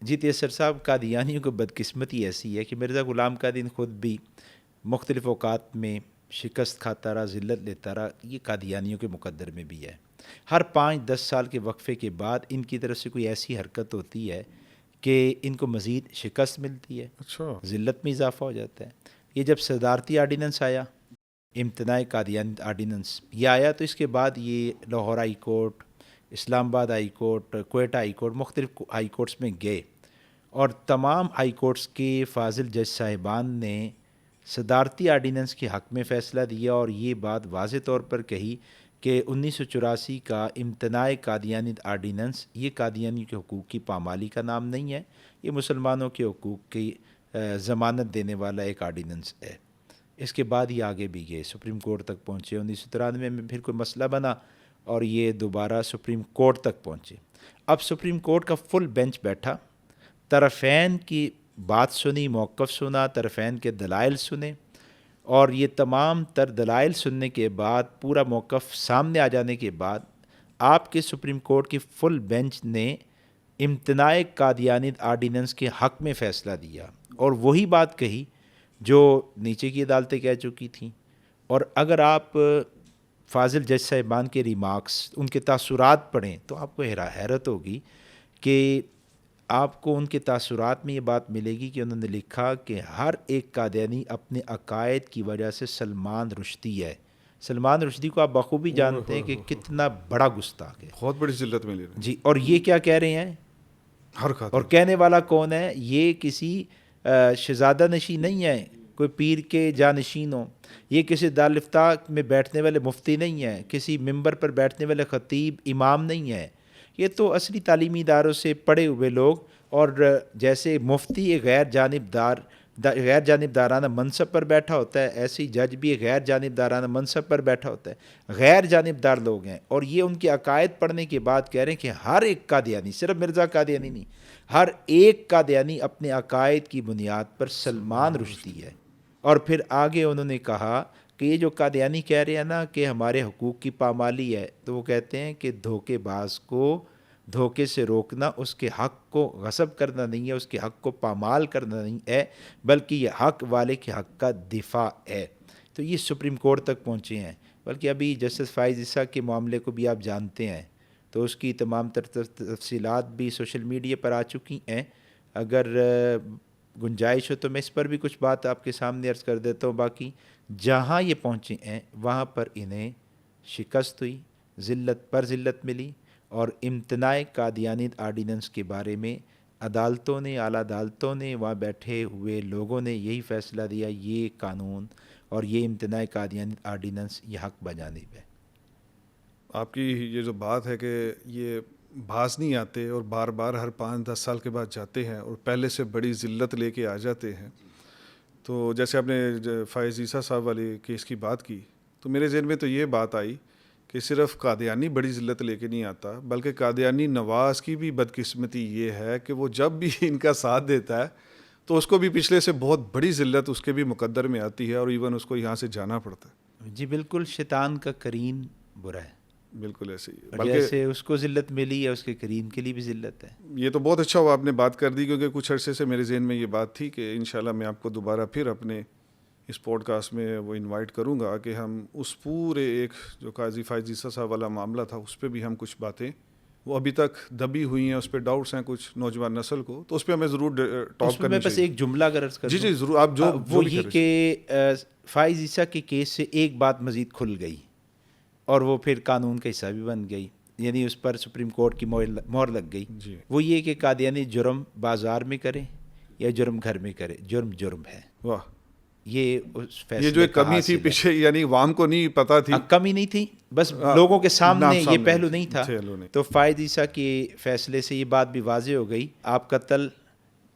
جی تیسر صاحب، قادیانیوں کو بدقسمتی ایسی ہے کہ مرزا غلام قادین خود بھی مختلف اوقات میں شکست کھاتا رہا، ذلت لیتا رہا. یہ قادیانیوں کے مقدر میں بھی ہے. ہر 5-10 سال کے وقفے کے بعد ان کی طرف سے کوئی ایسی حرکت ہوتی ہے کہ ان کو مزید شکست ملتی ہے، اچھا. ذلت میں اضافہ ہو جاتا ہے. یہ جب صدارتی آرڈیننس آیا، امتناع قادیانیت آرڈیننس، یہ آیا تو اس کے بعد یہ لاہور ہائی کورٹ، اسلام آباد high court, Quetta high court, مختلف ہائی کورٹس میں گئے، اور تمام ہائی کورٹس کے فاضل جج صاحبان نے صدارتی آرڈیننس کے حق میں فیصلہ دیا، اور یہ بات واضح طور پر کہی کہ 1984 کا امتناع قادیانیت آرڈیننس یہ قادیانی کے حقوق کی پامالی کا نام نہیں ہے، یہ مسلمانوں کے حقوق کی ضمانت دینے والا ایک آرڈیننس ہے. اس کے بعد یہ آگے بھی گئے، سپریم کورٹ تک پہنچے. 1993 میں پھر کوئی مسئلہ بنا اور یہ دوبارہ سپریم کورٹ تک پہنچے. اب سپریم کورٹ کا فل بینچ بیٹھا، طرفین کی بات سنی، موقف سنا، طرفین کے دلائل سنے، اور یہ تمام تر دلائل سننے کے بعد، پورا موقف سامنے آ جانے کے بعد، آپ کے سپریم کورٹ کی فل بینچ نے امتناع قادیانیت آرڈیننس کے حق میں فیصلہ دیا، اور وہی بات کہی جو نیچے کی عدالتیں کہہ چکی تھیں. اور اگر آپ فاضل جج صاحبان کے ریمارکس، ان کے تاثرات پڑھیں تو آپ کو حیرت ہوگی کہ آپ کو ان کے تاثرات میں یہ بات ملے گی کہ انہوں نے لکھا کہ ہر ایک قادیانی اپنے عقائد کی وجہ سے سلمان رشدی ہے. سلمان رشدی کو آپ بخوبی جانتے ہیں کہ کتنا بڑا گستاخ ہے، بہت بڑی ذلت میں لے رہے ہیں جی. اور یہ کیا کہہ رہے ہیں، ہر خاطر. اور کہنے والا کون ہے؟ یہ کسی شہزادہ نشین نہیں ہے، کوئی پیر کے جانشین ہو، یہ کسی دارالفتہ میں بیٹھنے والے مفتی نہیں ہیں، کسی ممبر پر بیٹھنے والے خطیب امام نہیں ہے. یہ تو اصلی تعلیمی اداروں سے پڑھے ہوئے لوگ، اور جیسے مفتی ایک غیر جانبدارانہ منصب پر بیٹھا ہوتا ہے، ایسے ہی جج بھی ایک غیر جانبدارانہ منصب پر بیٹھا ہوتا ہے. غیر جانبدار لوگ ہیں، اور یہ ان کے عقائد پڑھنے کے بعد کہہ رہے ہیں کہ ہر ایک قادیانی، صرف مرزا قادیانی نہیں، ہر ایک قادیانی اپنے عقائد کی بنیاد پر سلمان رشدی ہے. اور پھر آگے انہوں نے کہا کہ یہ جو قادیانی کہہ رہے ہیں نا کہ ہمارے حقوق کی پامالی ہے، تو وہ کہتے ہیں کہ دھوکے باز کو دھوکے سے روکنا اس کے حق کو غصب کرنا نہیں ہے، اس کے حق کو پامال کرنا نہیں ہے، بلکہ یہ حق والے کے حق کا دفاع ہے. تو یہ سپریم کورٹ تک پہنچے ہیں. بلکہ ابھی جسٹس فائز عیسیٰ کے معاملے کو بھی آپ جانتے ہیں، تو اس کی تمام تفصیلات بھی سوشل میڈیا پر آ چکی ہیں. اگر گنجائش ہو تو میں اس پر بھی کچھ بات آپ کے سامنے عرض کر دیتا ہوں. باقی جہاں یہ پہنچے ہیں وہاں پر انہیں شکست ہوئی، ذلت پر ذلت ملی، اور امتناع قادیانیت آرڈیننس کے بارے میں عدالتوں نے، اعلیٰ عدالتوں نے، وہاں بیٹھے ہوئے لوگوں نے یہی فیصلہ دیا، یہ قانون اور یہ امتناع قادیانیت آرڈیننس یہ حق بجانب ہے. آپ کی یہ جو بات ہے کہ یہ باز نہیں آتے اور بار بار ہر 5-10 سال کے بعد جاتے ہیں اور پہلے سے بڑی ذلت لے کے آ جاتے ہیں، تو جیسے آپ نے فائز عیسیٰ صاحب والے کیس کی بات کی، تو میرے ذہن میں تو یہ بات آئی کہ صرف قادیانی بڑی ذلت لے کے نہیں آتا، بلکہ قادیانی نواز کی بھی بدقسمتی یہ ہے کہ وہ جب بھی ان کا ساتھ دیتا ہے تو اس کو بھی پچھلے سے بہت بڑی ذلت اس کے بھی مقدر میں آتی ہے، اور ایون اس کو یہاں سے جانا پڑتا ہے. جی بالکل، شیطان کا قرین برا ہے. بالکل ایسے ہی ہے. اور جیسے اس کو ذلت ملی ہے، اس کے قرین کے لیے بھی ذلت ہے. یہ تو بہت اچھا ہوا آپ نے بات کر دی، کیونکہ کچھ عرصے سے میرے ذہن میں یہ بات تھی کہ انشاءاللہ میں آپ کو دوبارہ پھر اپنے اس پوڈ کاسٹ میں وہ انوائٹ کروں گا کہ ہم اس پورے ایک جو قاضی فائز عیسیٰ صاحب والا معاملہ تھا اس پہ بھی ہم کچھ باتیں وہ ابھی تک دبی ہوئی ہیں، اس پہ ڈاؤٹس ہیں کچھ نوجوان نسل کو، تو اس پہ ہمیں ضرور ٹاک کرنا میں بس چاہیے. ایک جملہ اگر عرض کر جی دوں، جی ضرور، آپ جو وہ بھی یہ کہ فائز عیسیٰ کے کیس سے ایک بات مزید کھل گئی، اور وہ پھر قانون کا حصہ بھی بن گئی، یعنی اس پر سپریم کورٹ کی مہر لگ گئی. جی وہ یہ کہ قادیانی جرم بازار میں کرے یا جرم گھر میں کرے، جرم جرم ہے. واہ، یہ اس فیصلے یہ جو ایک کا کمی تھی حاصل ہے. پیچھے، یعنی عوام کو نہیں پتہ تھی، کمی نہیں تھی، بس لوگوں کے سامنے یہ پہلو نہیں تھا. تو تو فائز عیسیٰ کے فیصلے سے یہ بات بھی واضح ہو گئی، آپ قتل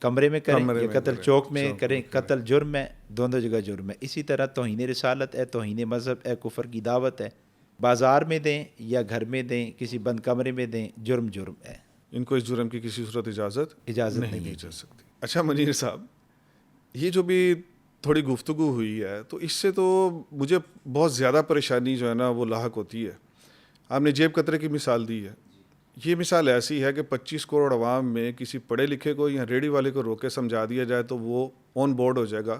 کمرے میں کریں یا قتل چوک میں کریں، قتل جرم ہے، دونوں جگہ جرم ہے. اسی طرح توہین رسالت ہے، توہین مذہب ہے، کفر کی دعوت ہے، بازار میں دیں یا گھر میں دیں، کسی بند کمرے میں دیں، جرم جرم ہے. ان کو اس جرم کی کسی صورت اجازت نہیں دی جا سکتی. اچھا منیر صاحب، یہ جو بھی تھوڑی گفتگو ہوئی ہے تو اس سے تو مجھے بہت زیادہ پریشانی جو ہے نا وہ لاحق ہوتی ہے. آپ نے جیب کترے کی مثال دی ہے، یہ مثال ایسی ہے کہ 25 کروڑ عوام میں کسی پڑھے لکھے کو یا ریڈی والے کو روک کے سمجھا دیا جائے تو وہ آن بورڈ ہو جائے گا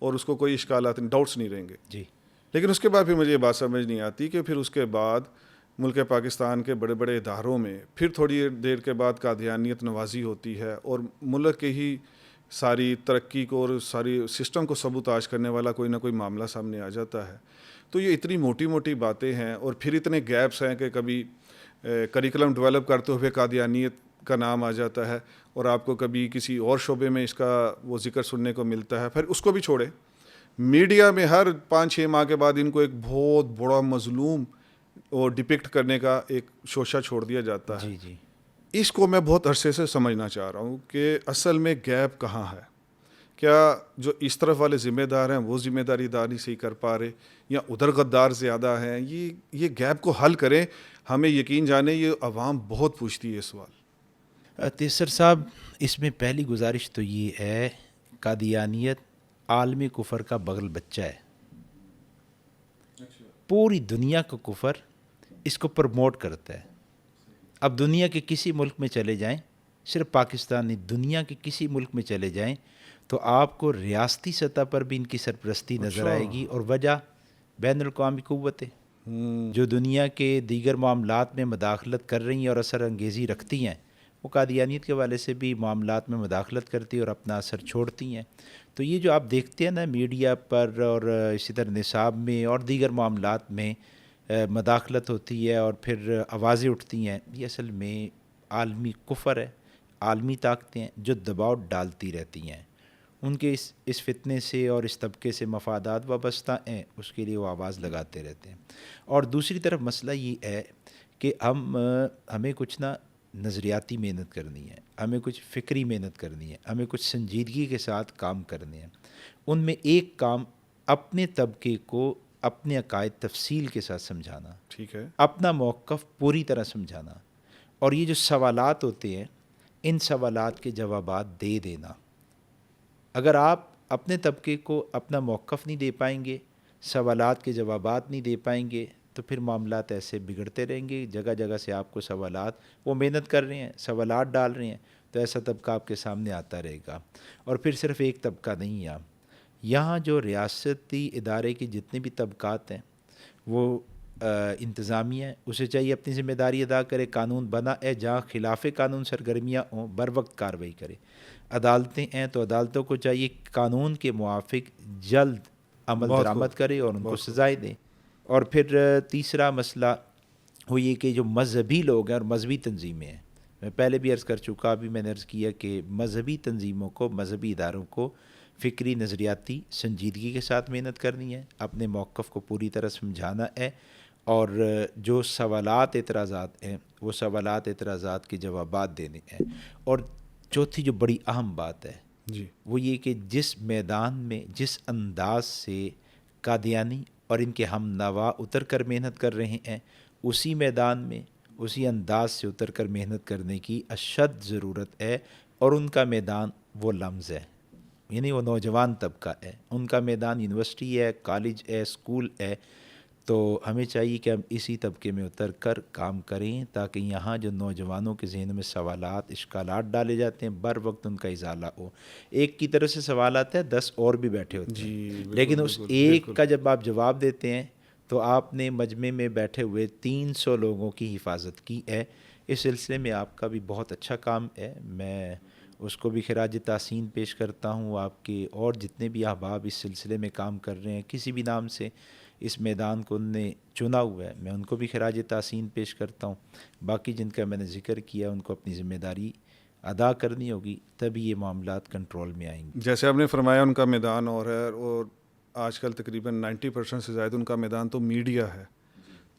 اور اس کو کوئی اشکالات ڈاؤٹس نہیں رہیں گے. جی لیکن اس کے بعد پھر مجھے یہ بات سمجھ نہیں آتی کہ پھر اس کے بعد ملک پاکستان کے بڑے بڑے اداروں میں پھر تھوڑی دیر کے بعد قادیانیت نوازی ہوتی ہے اور ملک کے ہی ساری ترقی کو اور ساری سسٹم کو سبوتاژ کرنے والا کوئی نہ کوئی معاملہ سامنے آ جاتا ہے. تو یہ اتنی موٹی موٹی باتیں ہیں اور پھر اتنے گیپس ہیں کہ کبھی کریکولم ڈیولپ کرتے ہوئے قادیانیت کا نام آ جاتا ہے اور آپ کو کبھی کسی اور شعبے میں اس کا وہ ذکر سننے کو ملتا ہے. پھر اس کو بھی چھوڑے, میڈیا میں ہر 5-6 ماہ کے بعد ان کو ایک بہت بڑا مظلوم اور ڈپکٹ کرنے کا ایک شوشہ چھوڑ دیا جاتا ہے. جی جی, اس کو میں بہت عرصے سے سمجھنا چاہ رہا ہوں کہ اصل میں گیپ کہاں ہے. کیا جو اس طرف والے ذمہ دار ہیں وہ ذمہ داری نہیں صحیح کر پا رہے, یا ادھر غدار زیادہ ہیں؟ یہ گیپ کو حل کریں. ہمیں یقین جانے یہ عوام بہت پوچھتی ہے یہ سوال. تیسر صاحب, اس میں پہلی گزارش تو یہ ہے, قادیانیت عالمی کفر کا بغل بچہ ہے. پوری دنیا کا کفر اس کو پروموٹ کرتا ہے. اب دنیا کے کسی ملک میں چلے جائیں, صرف پاکستان نہیں, دنیا کے کسی ملک میں چلے جائیں تو آپ کو ریاستی سطح پر بھی ان کی سرپرستی نظر آئے گی. اور وجہ بین الاقوامی قوتیں جو دنیا کے دیگر معاملات میں مداخلت کر رہی ہیں اور اثر انگیزی رکھتی ہیں, وہ قادیانیت کے حوالے سے بھی معاملات میں مداخلت کرتی اور اپنا اثر چھوڑتی ہیں. تو یہ جو آپ دیکھتے ہیں نا میڈیا پر اور اسی طرح نصاب میں اور دیگر معاملات میں مداخلت ہوتی ہے اور پھر آوازیں اٹھتی ہیں, یہ اصل میں عالمی کفر ہے, عالمی طاقتیں ہیں جو دباؤ ڈالتی رہتی ہیں. ان کے اس فتنے سے اور اس طبقے سے مفادات وابستہ ہیں, اس کے لیے وہ آواز لگاتے رہتے ہیں. اور دوسری طرف مسئلہ یہ ہے کہ ہمیں کچھ نہ نظریاتی محنت کرنی ہے, ہمیں کچھ فکری محنت کرنی ہے, ہمیں کچھ سنجیدگی کے ساتھ کام کرنے ہیں. ان میں ایک کام اپنے طبقے کو اپنے عقائد تفصیل کے ساتھ سمجھانا, ٹھیک ہے, اپنا موقف پوری طرح سمجھانا, اور یہ جو سوالات ہوتے ہیں ان سوالات کے جوابات دے دینا. اگر آپ اپنے طبقے کو اپنا موقف نہیں دے پائیں گے, سوالات کے جوابات نہیں دے پائیں گے, تو پھر معاملات ایسے بگڑتے رہیں گے. جگہ جگہ سے آپ کو سوالات, وہ محنت کر رہے ہیں, سوالات ڈال رہے ہیں, تو ایسا طبقہ آپ کے سامنے آتا رہے گا. اور پھر صرف ایک طبقہ نہیں ہے, یہاں جو ریاستی ادارے کے جتنے بھی طبقات ہیں وہ انتظامیہ ہے, اسے چاہیے اپنی ذمہ داری ادا کرے, قانون بنا ہے, جہاں خلاف قانون سرگرمیاں ہوں بر وقت کارروائی کرے. عدالتیں ہیں تو عدالتوں کو چاہیے قانون کے موافق جلد عمل درآمد کرے اور ان کو سزائیں دیں. اور پھر تیسرا مسئلہ وہ یہ کہ جو مذہبی لوگ ہیں اور مذہبی تنظیمیں ہیں, میں پہلے بھی عرض کر چکا, ابھی میں نے عرض کیا کہ مذہبی تنظیموں کو, مذہبی اداروں کو فکری نظریاتی سنجیدگی کے ساتھ محنت کرنی ہے, اپنے موقف کو پوری طرح سمجھانا ہے, اور جو سوالات اعتراضات ہیں وہ سوالات اعتراضات کے جوابات دینے ہیں. اور چوتھی جو بڑی اہم بات ہے جی, وہ یہ کہ جس میدان میں جس انداز سے قادیانی اور ان کے ہم نوا اتر کر محنت کر رہے ہیں, اسی میدان میں اسی انداز سے اتر کر محنت کرنے کی اشد ضرورت ہے. اور ان کا میدان وہ لمز ہے, یعنی وہ نوجوان طبقہ ہے, ان کا میدان یونیورسٹی ہے, کالج ہے, اسکول ہے. تو ہمیں چاہیے کہ ہم اسی طبقے میں اتر کر کام کریں تاکہ یہاں جو نوجوانوں کے ذہن میں سوالات اشکالات ڈالے جاتے ہیں بر وقت ان کا ازالہ ہو. ایک کی طرف سے سوال آتا ہے, 10 اور بھی بیٹھے ہوتے ہیں, لیکن اس ایک کا جب آپ جواب دیتے ہیں تو آپ نے مجمع میں بیٹھے ہوئے 300 لوگوں کی حفاظت کی ہے. اس سلسلے میں آپ کا بھی بہت اچھا کام ہے, میں اس کو بھی خراج تحسین پیش کرتا ہوں. آپ کے اور جتنے بھی احباب اس سلسلے میں کام کر رہے ہیں, کسی بھی نام سے اس میدان کو ان نے چنا ہوا ہے, میں ان کو بھی خراج تحسین پیش کرتا ہوں. باقی جن کا میں نے ذکر کیا ان کو اپنی ذمہ داری ادا کرنی ہوگی, تبھی یہ معاملات کنٹرول میں آئیں گے. جیسے آپ نے فرمایا ان کا میدان اور ہے, اور آج کل تقریباً 90% سے زائد ان کا میدان تو میڈیا ہے.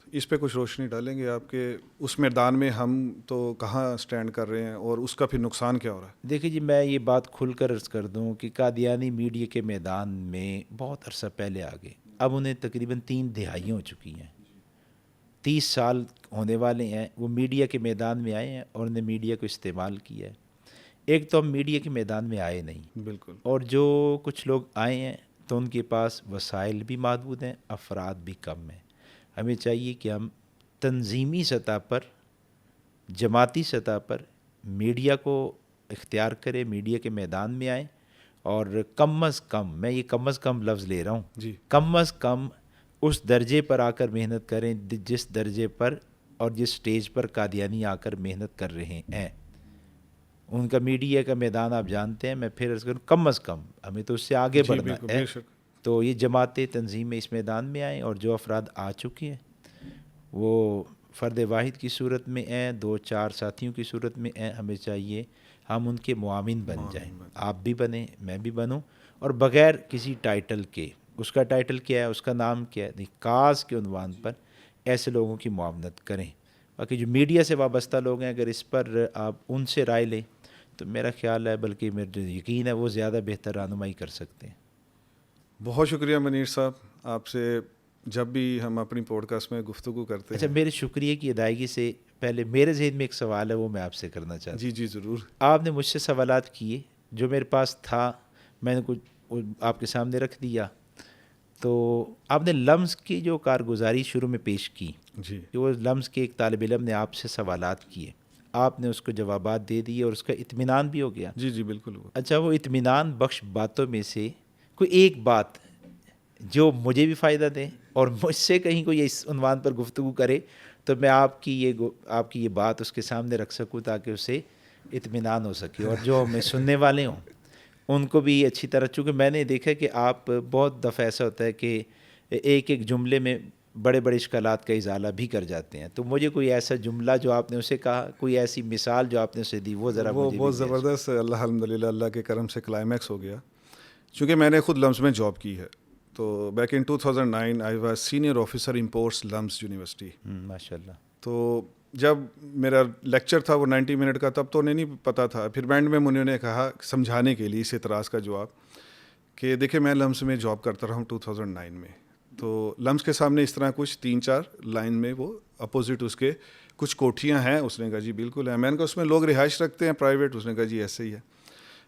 اس پہ کچھ روشنی ڈالیں گے آپ کہ اس میدان میں ہم تو کہاں سٹینڈ کر رہے ہیں اور اس کا پھر نقصان کیا ہو رہا ہے؟ دیکھیے جی, میں یہ بات کھل کر عرض کر دوں کہ قادیانی میڈیا کے میدان میں بہت عرصہ پہلے آ گئے. اب انہیں تقریباً 3 دہائیاں ہو چکی ہیں, 30 سال ہونے والے ہیں. وہ میڈیا کے میدان میں آئے ہیں اور انہیں میڈیا کو استعمال کیا ہے. ایک تو ہم میڈیا کے میدان میں آئے نہیں, بالکل, اور جو کچھ لوگ آئے ہیں تو ان کے پاس وسائل بھی محدود ہیں, افراد بھی کم ہیں. ہمیں چاہیے کہ ہم تنظیمی سطح پر, جماعتی سطح پر میڈیا کو اختیار کریں, میڈیا کے میدان میں آئیں, اور کم از کم, میں یہ کم از کم لفظ لے رہا ہوں, جی, کم از کم اس درجے پر آ کر محنت کریں جس درجے پر اور جس سٹیج پر قادیانی آ کر محنت کر رہے ہیں. ان کا میڈیا کا میدان آپ جانتے ہیں. میں پھر عرض کروں کم از کم ہمیں تو اس سے آگے جی بڑھنا بالکل، ہے. بے شک. تو یہ جماعتیں تنظیمیں اس میدان میں آئیں، اور جو افراد آ چکے ہیں وہ فرد واحد کی صورت میں ہیں، 2-4 ساتھیوں کی صورت میں ہیں. ہمیں چاہیے ہم ان کے معاون بن جائیں. آپ بھی بنیں، میں بھی بنوں، اور بغیر کسی ٹائٹل کے. اس کا ٹائٹل کیا ہے، اس کا نام کیا ہے، کاز کے عنوان پر ایسے لوگوں کی معاونت کریں. باقی جو میڈیا سے وابستہ لوگ ہیں، اگر اس پر آپ ان سے رائے لیں تو میرا خیال ہے، بلکہ میرا جو یقین ہے، وہ زیادہ بہتر رہنمائی کر سکتے ہیں. بہت شکریہ منیر صاحب. آپ سے جب بھی ہم اپنی پوڈ کاسٹ میں گفتگو کرتے اچھا، ہیں. میرے شکریہ کی ادائیگی سے پہلے میرے ذہن میں ایک سوال ہے، وہ میں آپ سے کرنا چاہتا ہوں. جی جی ضرور. آپ نے مجھ سے سوالات کیے، جو میرے پاس تھا میں نے کچھ آپ کے سامنے رکھ دیا. تو آپ نے لمز کی جو کارگزاری شروع میں پیش کی، جی کہ وہ لمز کے ایک طالب علم نے آپ سے سوالات کیے، آپ نے اس کو جوابات دے دیے اور اس کا اطمینان بھی ہو گیا. جی جی بالکل ہوا. اچھا، وہ اطمینان بخش باتوں میں سے کوئی ایک بات جو مجھے بھی فائدہ دے اور مجھ سے کہیں کوئی اس عنوان پر گفتگو کرے تو میں آپ کی یہ بات اس کے سامنے رکھ سکوں تاکہ اسے اطمینان ہو سکے، اور جو ہمیں سننے والے ہوں ان کو بھی اچھی طرح. چونکہ میں نے دیکھا کہ آپ بہت دفعہ ایسا ہوتا ہے کہ ایک جملے میں بڑے بڑے اشکالات کا ازالہ بھی کر جاتے ہیں. تو مجھے کوئی ایسا جملہ جو آپ نے اسے کہا، کوئی ایسی مثال جو آپ نے اسے دی، وہ ذرا وہ مجھے بہت بھی دیں. زبردست. الحمدللہ اللہ کے کرم سے کلائمیکس ہو گیا. چونکہ میں نے خود لمز میں جاب کی ہے، تو back in 2009 I was senior officer imports LUMS university. ماشاء اللہ. تو جب میرا لیکچر تھا وہ 90 منٹ کا، تب تو انہیں نہیں پتہ تھا. پھر بینڈ میں انہوں نے کہا سمجھانے کے لیے اس اعتراض کا جواب کہ دیکھیں میں لمز میں جاب کرتا رہا ہوں 2009 میں. تو لمز کے سامنے اس طرح کچھ 3-4 لائن میں وہ اپوزٹ اس کے کچھ کوٹھیاں ہیں. اس نے کہا جی بالکل ہیں. میں نے کہا اس میں لوگ رہائش رکھتے ہیں پرائیویٹ؟ اس نے کہا جی ایسے ہی ہے.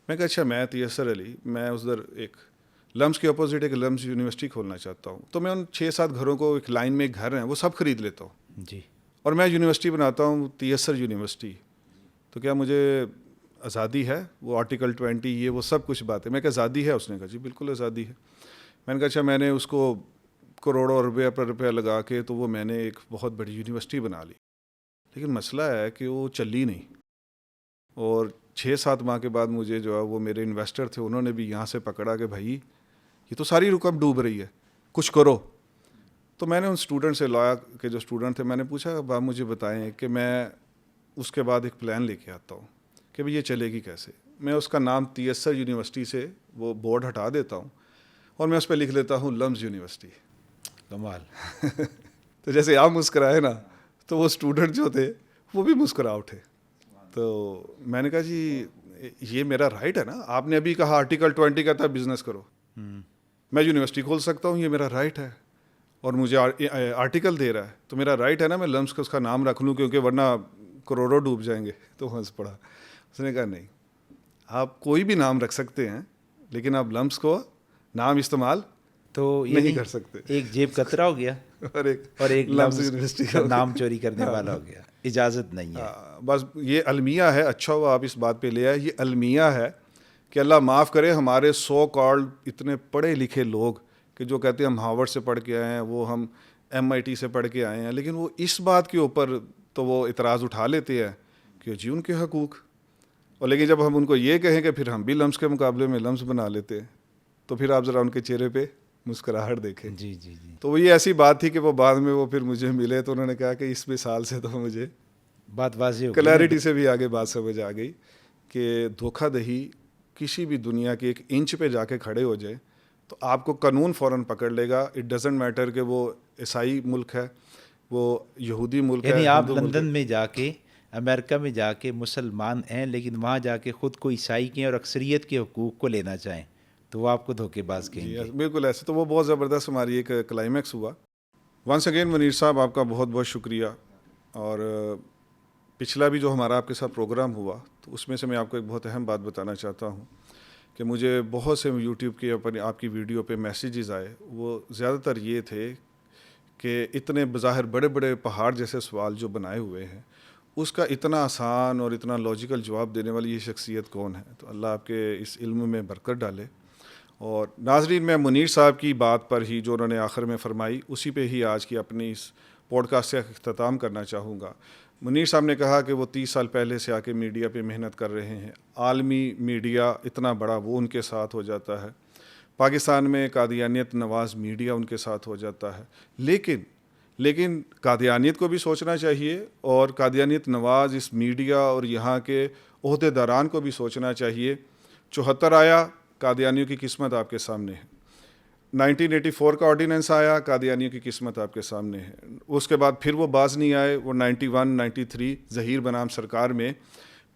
میں کہا اچھا، میں تیسر علی، میں ادھر ایک لمز کے اپوزٹ ایک لمز یونیورسٹی کھولنا چاہتا ہوں. تو میں ان 6-7 گھروں کو، ایک لائن میں ایک گھر ہیں وہ سب خرید لیتا ہوں، جی. اور میں یونیورسٹی بناتا ہوں تیسر یونیورسٹی. تو کیا مجھے آزادی ہے؟ وہ آرٹیکل 20 یہ وہ سب کچھ باتیں. میں کہا آزادی ہے؟ اس نے کہا جی بالکل آزادی ہے. میں نے کہا اچھا، میں نے اس کو کروڑوں روپیہ پر روپیہ لگا کے تو وہ میں نے ایک بہت بڑی یونیورسٹی بنا لی. لیکن مسئلہ ہے کہ وہ چلی نہیں. اور 6-7 ماہ کے بعد مجھے جو ہے وہ میرے انویسٹر تھے، انہوں نے بھی یہاں سے پکڑا کہ بھائی یہ تو ساری رقم ڈوب رہی ہے، کچھ کرو. تو میں نے ان اسٹوڈنٹ سے، لایا کہ جو اسٹوڈنٹ تھے، میں نے پوچھا آپ مجھے بتائیں کہ میں اس کے بعد ایک پلان لے کے آتا ہوں کہ بھئی یہ چلے گی کیسے. میں اس کا نام تیسر یونیورسٹی سے وہ بورڈ ہٹا دیتا ہوں اور میں اس پہ لکھ لیتا ہوں لمز یونیورسٹی. کمال. تو جیسے آپ مسکرائے نا، تو وہ اسٹوڈنٹ جو تھے وہ بھی مسکرا اٹھے. تو میں نے کہا جی یہ میرا رائٹ ہے نا، آپ نے ابھی کہا آرٹیکل 20 کا تھا بزنس کرو، میں یونیورسٹی کھول سکتا ہوں، یہ میرا رائٹ ہے. اور مجھے آرٹیکل دے رہا ہے تو میرا رائٹ ہے نا میں لمز کو اس کا نام رکھ لوں، کیونکہ ورنہ کروڑوں ڈوب جائیں گے. تو ہنس پڑا. اس نے کہا نہیں، آپ کوئی بھی نام رکھ سکتے ہیں لیکن آپ لمز کو نام استعمال تو نہیں کر سکتے. ایک جیب کترا ہو گیا اور ایک لمز یونیورسٹی کا نام چوری کرنے والا ہو گیا. اجازت نہیں ہے. بس یہ المیہ ہے. اچھا ہوا آپ اس بات پہ لے آئے. یہ المیہ ہے کہ اللہ معاف کرے ہمارے سو کالڈ اتنے پڑھے لکھے لوگ کہ جو کہتے ہیں ہم ہارورڈ سے پڑھ کے آئے ہیں، وہ ہم MIT سے پڑھ کے آئے ہیں، لیکن وہ اس بات کے اوپر تو وہ اعتراض اٹھا لیتے ہیں کہ جی ان کے حقوق. اور لیکن جب ہم ان کو یہ کہیں کہ پھر ہم بھی لمز کے مقابلے میں لمز بنا لیتے ہیں، تو پھر آپ ذرا ان کے چہرے پہ مسکراہٹ دیکھیں. جی جی جی. تو وہ یہ ایسی بات تھی کہ وہ بعد میں وہ پھر مجھے ملے تو انہوں نے کہا کہ اس مثال سے تو مجھے بات واضح ہو کلیئرٹی سے بھی آگے بات سمجھ آ گئی کہ دھوکہ دہی کسی بھی دنیا کے ایک انچ پہ جا کے کھڑے ہو جائے تو آپ کو قانون فوراً پکڑ لے گا. اٹ ڈزنٹ میٹر کہ وہ عیسائی ملک ہے، وہ یہودی ملک ہے، یعنی آپ ہندو ملک ہے. لندن میں جا کے، امریکہ میں جا کے مسلمان ہیں لیکن وہاں جا کے خود کو عیسائی کے اور اکثریت کے حقوق کو لینا چاہیں تو وہ آپ کو دھوکے باز کہیں گے. بالکل ایسے. تو وہ بہت زبردست ہماری ایک کلائمیکس ہوا. ونس اگین منیر صاحب آپ کا بہت بہت شکریہ. اور پچھلا بھی جو ہمارا آپ کے ساتھ پروگرام ہوا تو اس میں سے میں آپ کو ایک بہت اہم بات بتانا چاہتا ہوں کہ مجھے بہت سے یوٹیوب کے اوپر آپ کی ویڈیو پہ میسیجز آئے. وہ زیادہ تر یہ تھے کہ اتنے بظاہر بڑے بڑے پہاڑ جیسے سوال جو بنائے ہوئے ہیں اس کا اتنا آسان اور اتنا لاجیکل جواب دینے والی یہ شخصیت کون ہے. تو اللہ آپ کے اس علم میں برکت ڈالے. اور ناظرین، میں منیر صاحب کی بات پر ہی جو انہوں نے آخر میں فرمائی اسی پہ ہی آج کی اپنی اس پوڈ کاسٹ سے اختتام کرنا چاہوں گا۔ منیر صاحب نے کہا کہ وہ 30 سال پہلے سے آ کے میڈیا پہ محنت کر رہے ہیں، عالمی میڈیا اتنا بڑا وہ ان کے ساتھ ہو جاتا ہے، پاکستان میں قادیانیت نواز میڈیا ان کے ساتھ ہو جاتا ہے، لیکن قادیانیت کو بھی سوچنا چاہیے اور قادیانیت نواز اس میڈیا اور یہاں کے عہدے داران کو بھی سوچنا چاہیے۔ 74 آیا، قادیانیوں کی قسمت آپ کے سامنے ہے۔ 1984 کا آرڈیننس آیا، قادیانیوں کی قسمت آپ کے سامنے ہے۔ اس کے بعد پھر وہ باز نہیں آئے، وہ 91 93 ظہیر بنام سرکار میں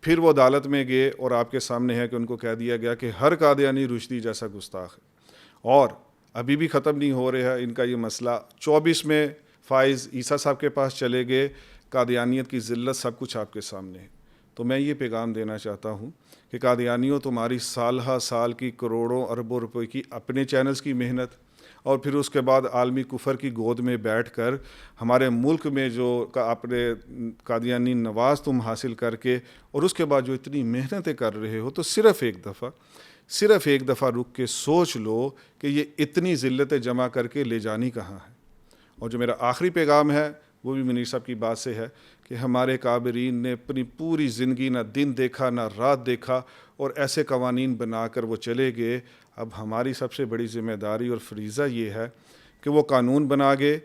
پھر وہ عدالت میں گئے اور آپ کے سامنے ہے کہ ان کو کہہ دیا گیا کہ ہر قادیانی رشدی جیسا گستاخ ہے، اور ابھی بھی ختم نہیں ہو رہا ان کا یہ مسئلہ۔ 24 میں فائز عیسیٰ صاحب کے پاس چلے گئے، قادیانیت کی ذلت سب کچھ آپ کے سامنے ہے۔ تو میں یہ پیغام دینا چاہتا ہوں کہ قادیانیوں، تمہاری سالہ سال کی کروڑوں اربوں روپے کی اپنے چینلز کی محنت، اور پھر اس کے بعد عالمی کفر کی گود میں بیٹھ کر ہمارے ملک میں جو اپنے قادیانی نواز تم حاصل کر کے اور اس کے بعد جو اتنی محنتیں کر رہے ہو، تو صرف ایک دفعہ رک کے سوچ لو کہ یہ اتنی ذلتیں جمع کر کے لے جانی کہاں ہے۔ اور جو میرا آخری پیغام ہے وہ بھی منیر صاحب کی بات سے ہے کہ ہمارے کابرین نے اپنی پوری زندگی نہ دن دیکھا نہ رات دیکھا اور ایسے قوانین بنا کر وہ چلے گئے۔ اب ہماری سب سے بڑی ذمہ داری اور فریضہ یہ ہے کہ وہ قانون بنا گئے،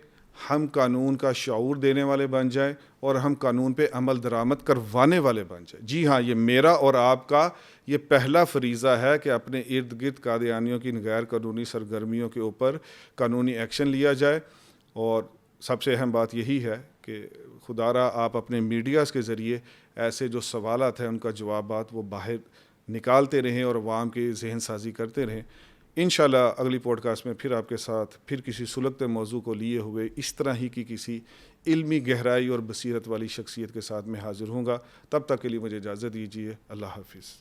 ہم قانون کا شعور دینے والے بن جائیں اور ہم قانون پہ عمل درآمد کروانے والے بن جائیں۔ جی ہاں، یہ میرا اور آپ کا یہ پہلا فریضہ ہے کہ اپنے ارد گرد قادیانیوں کی غیر قانونی سرگرمیوں کے اوپر قانونی ایکشن لیا جائے۔ اور سب سے اہم بات یہی ہے کہ خدا را آپ اپنے میڈیاز کے ذریعے ایسے جو سوالات ہیں ان کا جوابات وہ باہر نکالتے رہیں اور عوام کی ذہن سازی کرتے رہیں۔ انشاءاللہ اگلی پوڈ کاسٹ میں پھر آپ کے ساتھ پھر کسی سلگتے موضوع کو لیے ہوئے اس طرح ہی کی کسی علمی گہرائی اور بصیرت والی شخصیت کے ساتھ میں حاضر ہوں گا۔ تب تک کے لیے مجھے اجازت دیجیے۔ اللہ حافظ۔